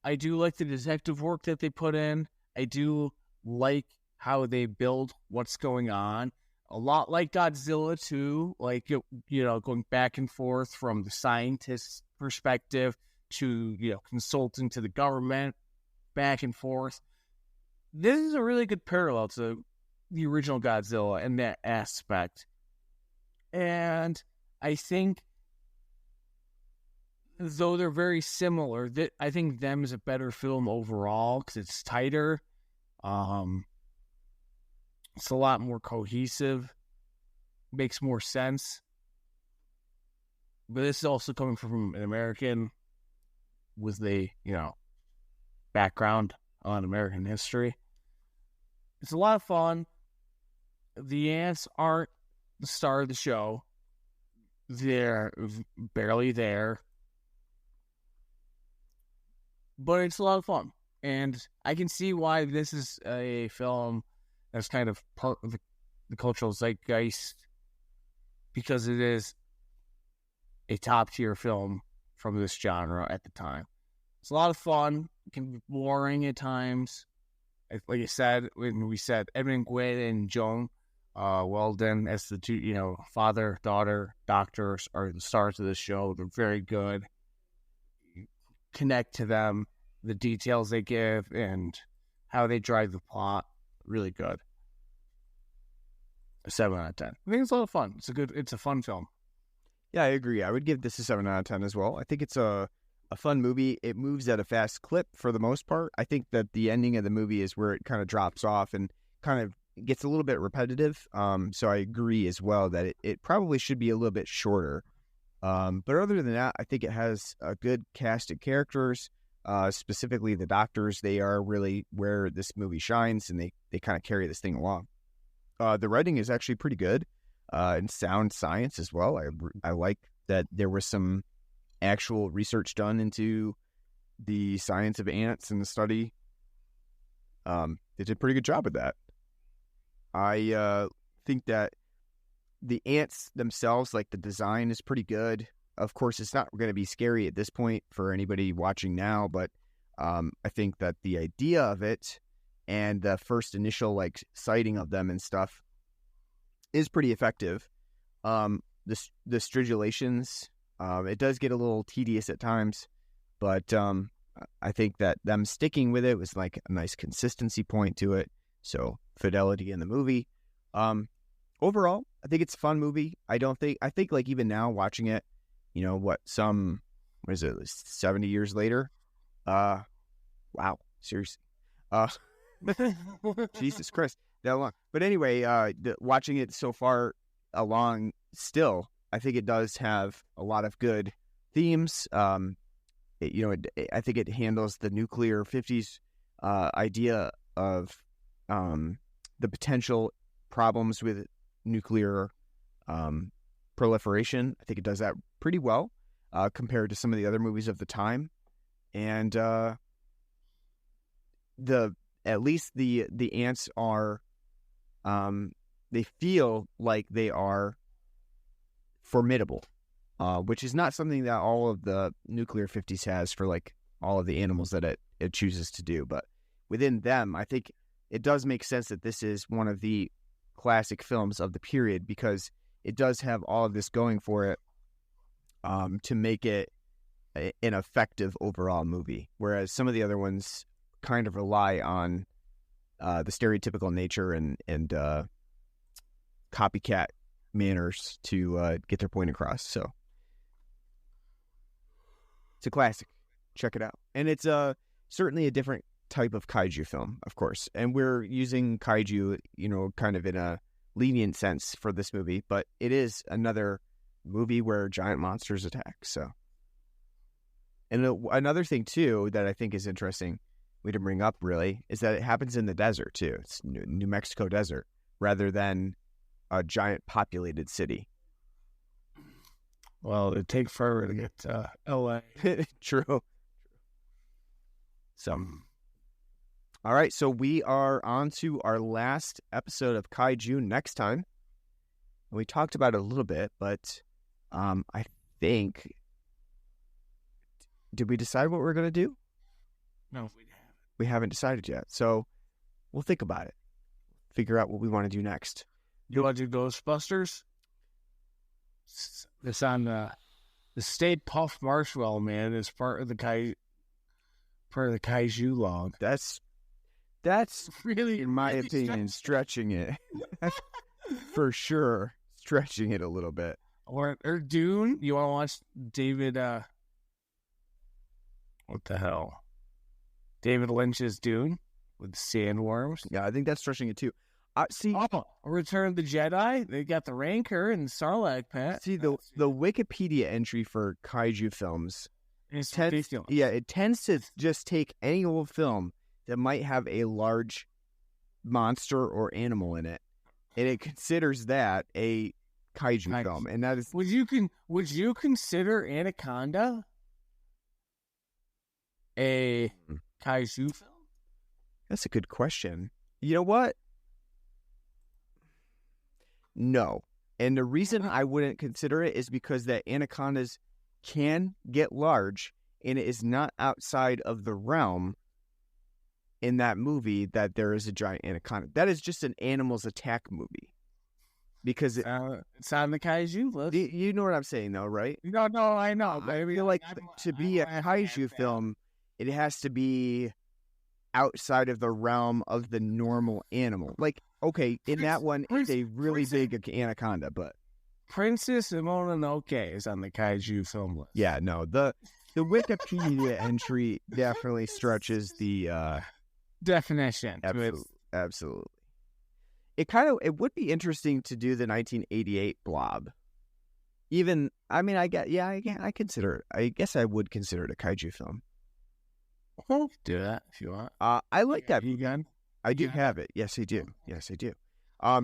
I do like the detective work that they put in. I do like how they build what's going on. A lot like Godzilla too. Like, going back and forth from the scientist's perspective to, consulting to the government, back and forth. This is a really good parallel to the original Godzilla in that aspect. And I think, though they're very similar, I think them is a better film overall because it's tighter. It's a lot more cohesive. Makes more sense. But this is also coming from an American with the, background on American history. It's a lot of fun. The ants aren't the star of the show. They're barely there. But it's a lot of fun. And I can see why this is a film that's kind of part of the cultural zeitgeist, because it is a top-tier film from this genre at the time. It's a lot of fun. It can be boring at times. Like I said, when we said Edmund Gwynn and Joan Weldon as the two, father, daughter, doctors are the stars of the show. They're very good. Connect to them, the details they give, and how they drive the plot. Really good. A 7 out of 10. I think it's a lot of fun. It's a fun film. Yeah, I agree. I would give this a 7 out of 10 as well. I think it's a fun movie. It moves at a fast clip for the most part. I think that the ending of the movie is where it kind of drops off and kind of gets a little bit repetitive. So I agree as well that it probably should be a little bit shorter. But other than that, I think it has a good cast of characters, specifically the doctors. They are really where this movie shines, and they kind of carry this thing along. The writing is actually pretty good, and sound science as well. I like that there was some actual research done into the science of ants and the study. They did a pretty good job with that. I think that the ants themselves, like the design, is pretty good. Of course, it's not going to be scary at this point for anybody watching now, but I think that the idea of it and the first initial sighting of them and stuff is pretty effective. The stridulations, it does get a little tedious at times, but I think that them sticking with it was a nice consistency point to it. So fidelity in the movie. Overall, I think it's a fun movie. I think even now watching it, what is it, 70 years later? Wow, seriously. Jesus Christ, that long. But anyway, watching it so far along still, I think it does have a lot of good themes. I think it handles the nuclear 50s idea of the potential problems with nuclear proliferation. I think it does that pretty well compared to some of the other movies of the time. And at least the ants are, they feel like they are formidable, which is not something that all of the nuclear 50s has for all of the animals that it chooses to do. But within them, I think it does make sense that this is one of the classic films of the period, because it does have all of this going for it to make it an effective overall movie, whereas some of the other ones kind of rely on the stereotypical nature and copycat manners to get their point across. So it's a classic. Check it out. And it's certainly a different type of kaiju film, of course. And we're using kaiju, kind of in a lenient sense for this movie, but it is another movie where giant monsters attack. So, and another thing too that I think is interesting, we didn't bring up really, is that it happens in the desert too. It's New Mexico desert rather than a giant populated city. Well, it'd take forever to get to LA. True. So, all right. So we are on to our last episode of KaiJune next time. We talked about it a little bit, but I think, did we decide what we're going to do? No, we haven't decided yet. So we'll think about it. Figure out what we want to do next. You want to do Ghostbusters? It's on the Stay Puft Marshmallow Man is part of the kaiju log. That's really, in my opinion, stretching it. For sure, stretching it a little bit. Or Dune. You want to watch David? What the hell? David Lynch's Dune with sandworms. Yeah, I think that's stretching it too. See, Return of the Jedi. They got the Rancor and the Sarlacc pit. See the Wikipedia entry for kaiju films It's ridiculous. Yeah, it tends to just take any old film that might have a large monster or animal in it, and it considers that a kaiju film, and that is. Would you consider Anaconda a kaiju film? That's a good question. You know what? No. And the reason I wouldn't consider it is because that anacondas can get large, and it is not outside of the realm in that movie that there is a giant anaconda. That is just an animals attack movie. Because it's on the kaiju list. You know what I'm saying, though, right? No, I know. I feel like to be a kaiju film, it has to be outside of the realm of the normal animal. Like, okay, in that one, it's a really big anaconda, but Princess Mononoke is on the kaiju film list. Yeah, no, the Wikipedia entry definitely stretches the definition. Absolutely. It would be interesting to do the 1988 Blob. Even, I mean, I consider it. I guess I would consider it a kaiju film. Well, do that if you want. I like that. You gun? I do have it. Yes, I do.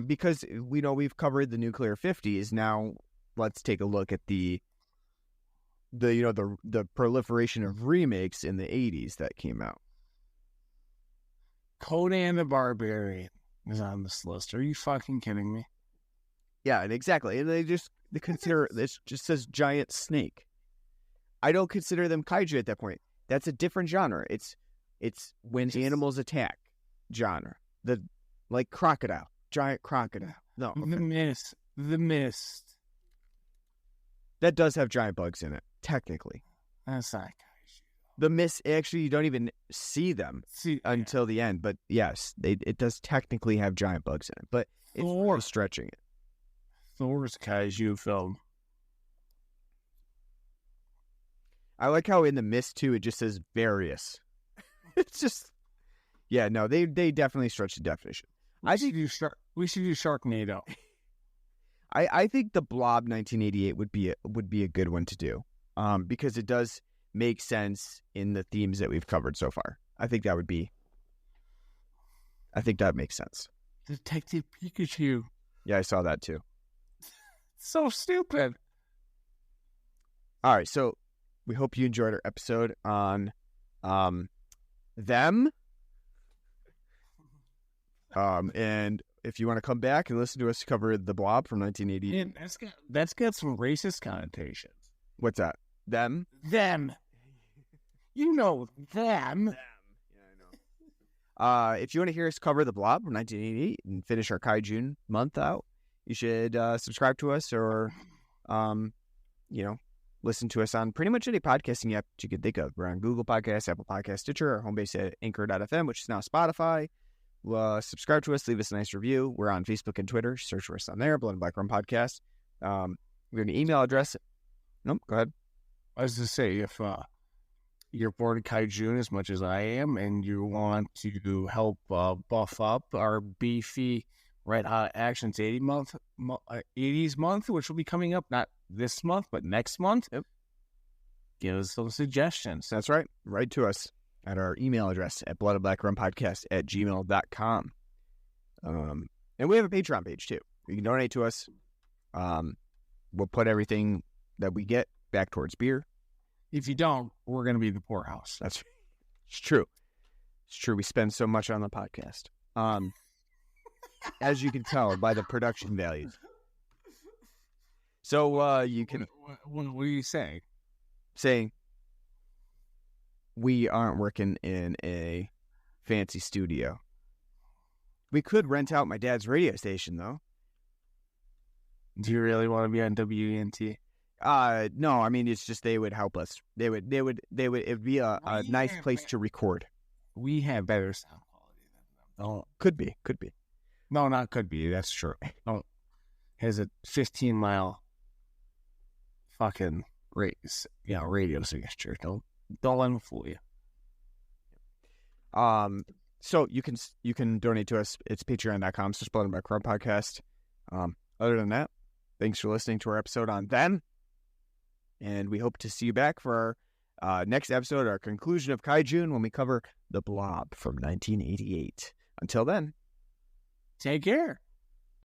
Because we know we've covered the nuclear 50s. Now let's take a look at the proliferation of remakes in the 80s that came out. Conan the Barbarian is on this list. Are you fucking kidding me? Yeah, and exactly. And they consider this just says giant snake. I don't consider them kaiju at that point. That's a different genre. It's when animals attack genre. Like crocodile, giant crocodile. No, okay. The Mist. That does have giant bugs in it, technically. That's not kaiju. The Mist, actually, you don't even see them until the end. But yes, it does technically have giant bugs in it. But it's really stretching it. Thor's kaiju film. I like how in the Mist too, it just says various. It's just, yeah, no, they definitely stretch the definition. We should do Sharknado. I think the Blob 1988 would be a good one to do, because it does make sense in the themes that we've covered so far. I think that makes sense. Detective Pikachu. Yeah, I saw that too. So stupid. All right, so we hope you enjoyed our episode on them. And if you want to come back and listen to us cover the Blob from 1980. That's got some racist connotations. What's that? Them? You know them. Yeah, I know. If you want to hear us cover the Blob from 1988 and finish our KaiJune month out, you should subscribe to us or, listen to us on pretty much any podcasting app that you could think of. We're on Google Podcasts, Apple Podcasts, Stitcher, our home base at Anchor.fm, which is now Spotify. Subscribe to us, leave us a nice review. We're on Facebook and Twitter. Search for us on there, Blood and Black Rum Podcast. We have an email address. Nope, go ahead. I was to say, if you're bored of KaiJune as much as I am, and you want to help buff up our beefy Red Hot Actions 80s month, which will be coming up not this month, but next month. Yep. Give us some suggestions. That's right. Write to us at our email address at bloodandblackrumpodcast@gmail.com. And we have a Patreon page too. You can donate to us. We'll put everything that we get back towards beer. If you don't, we're going to be the poorhouse. It's true. It's true. We spend so much on the podcast. As you can tell by the production values. So you can... What are you saying? Saying we aren't working in a fancy studio. We could rent out my dad's radio station, though. Do you really want to be on WENT? No, I mean, it's just they would help us. It'd be a nice place to record. We have better sound quality than them. Oh, could be. No, not could be. That's true. Oh, has a 15-mile fucking radio signature. Don't let them fool you. So you can donate to us. It's patreon.com/Blood and Black Rum Podcast. Other than that, thanks for listening to our episode on them. And we hope to see you back for our Next episode, our conclusion of KaiJune when we cover the Blob from 1988. Until then, take care.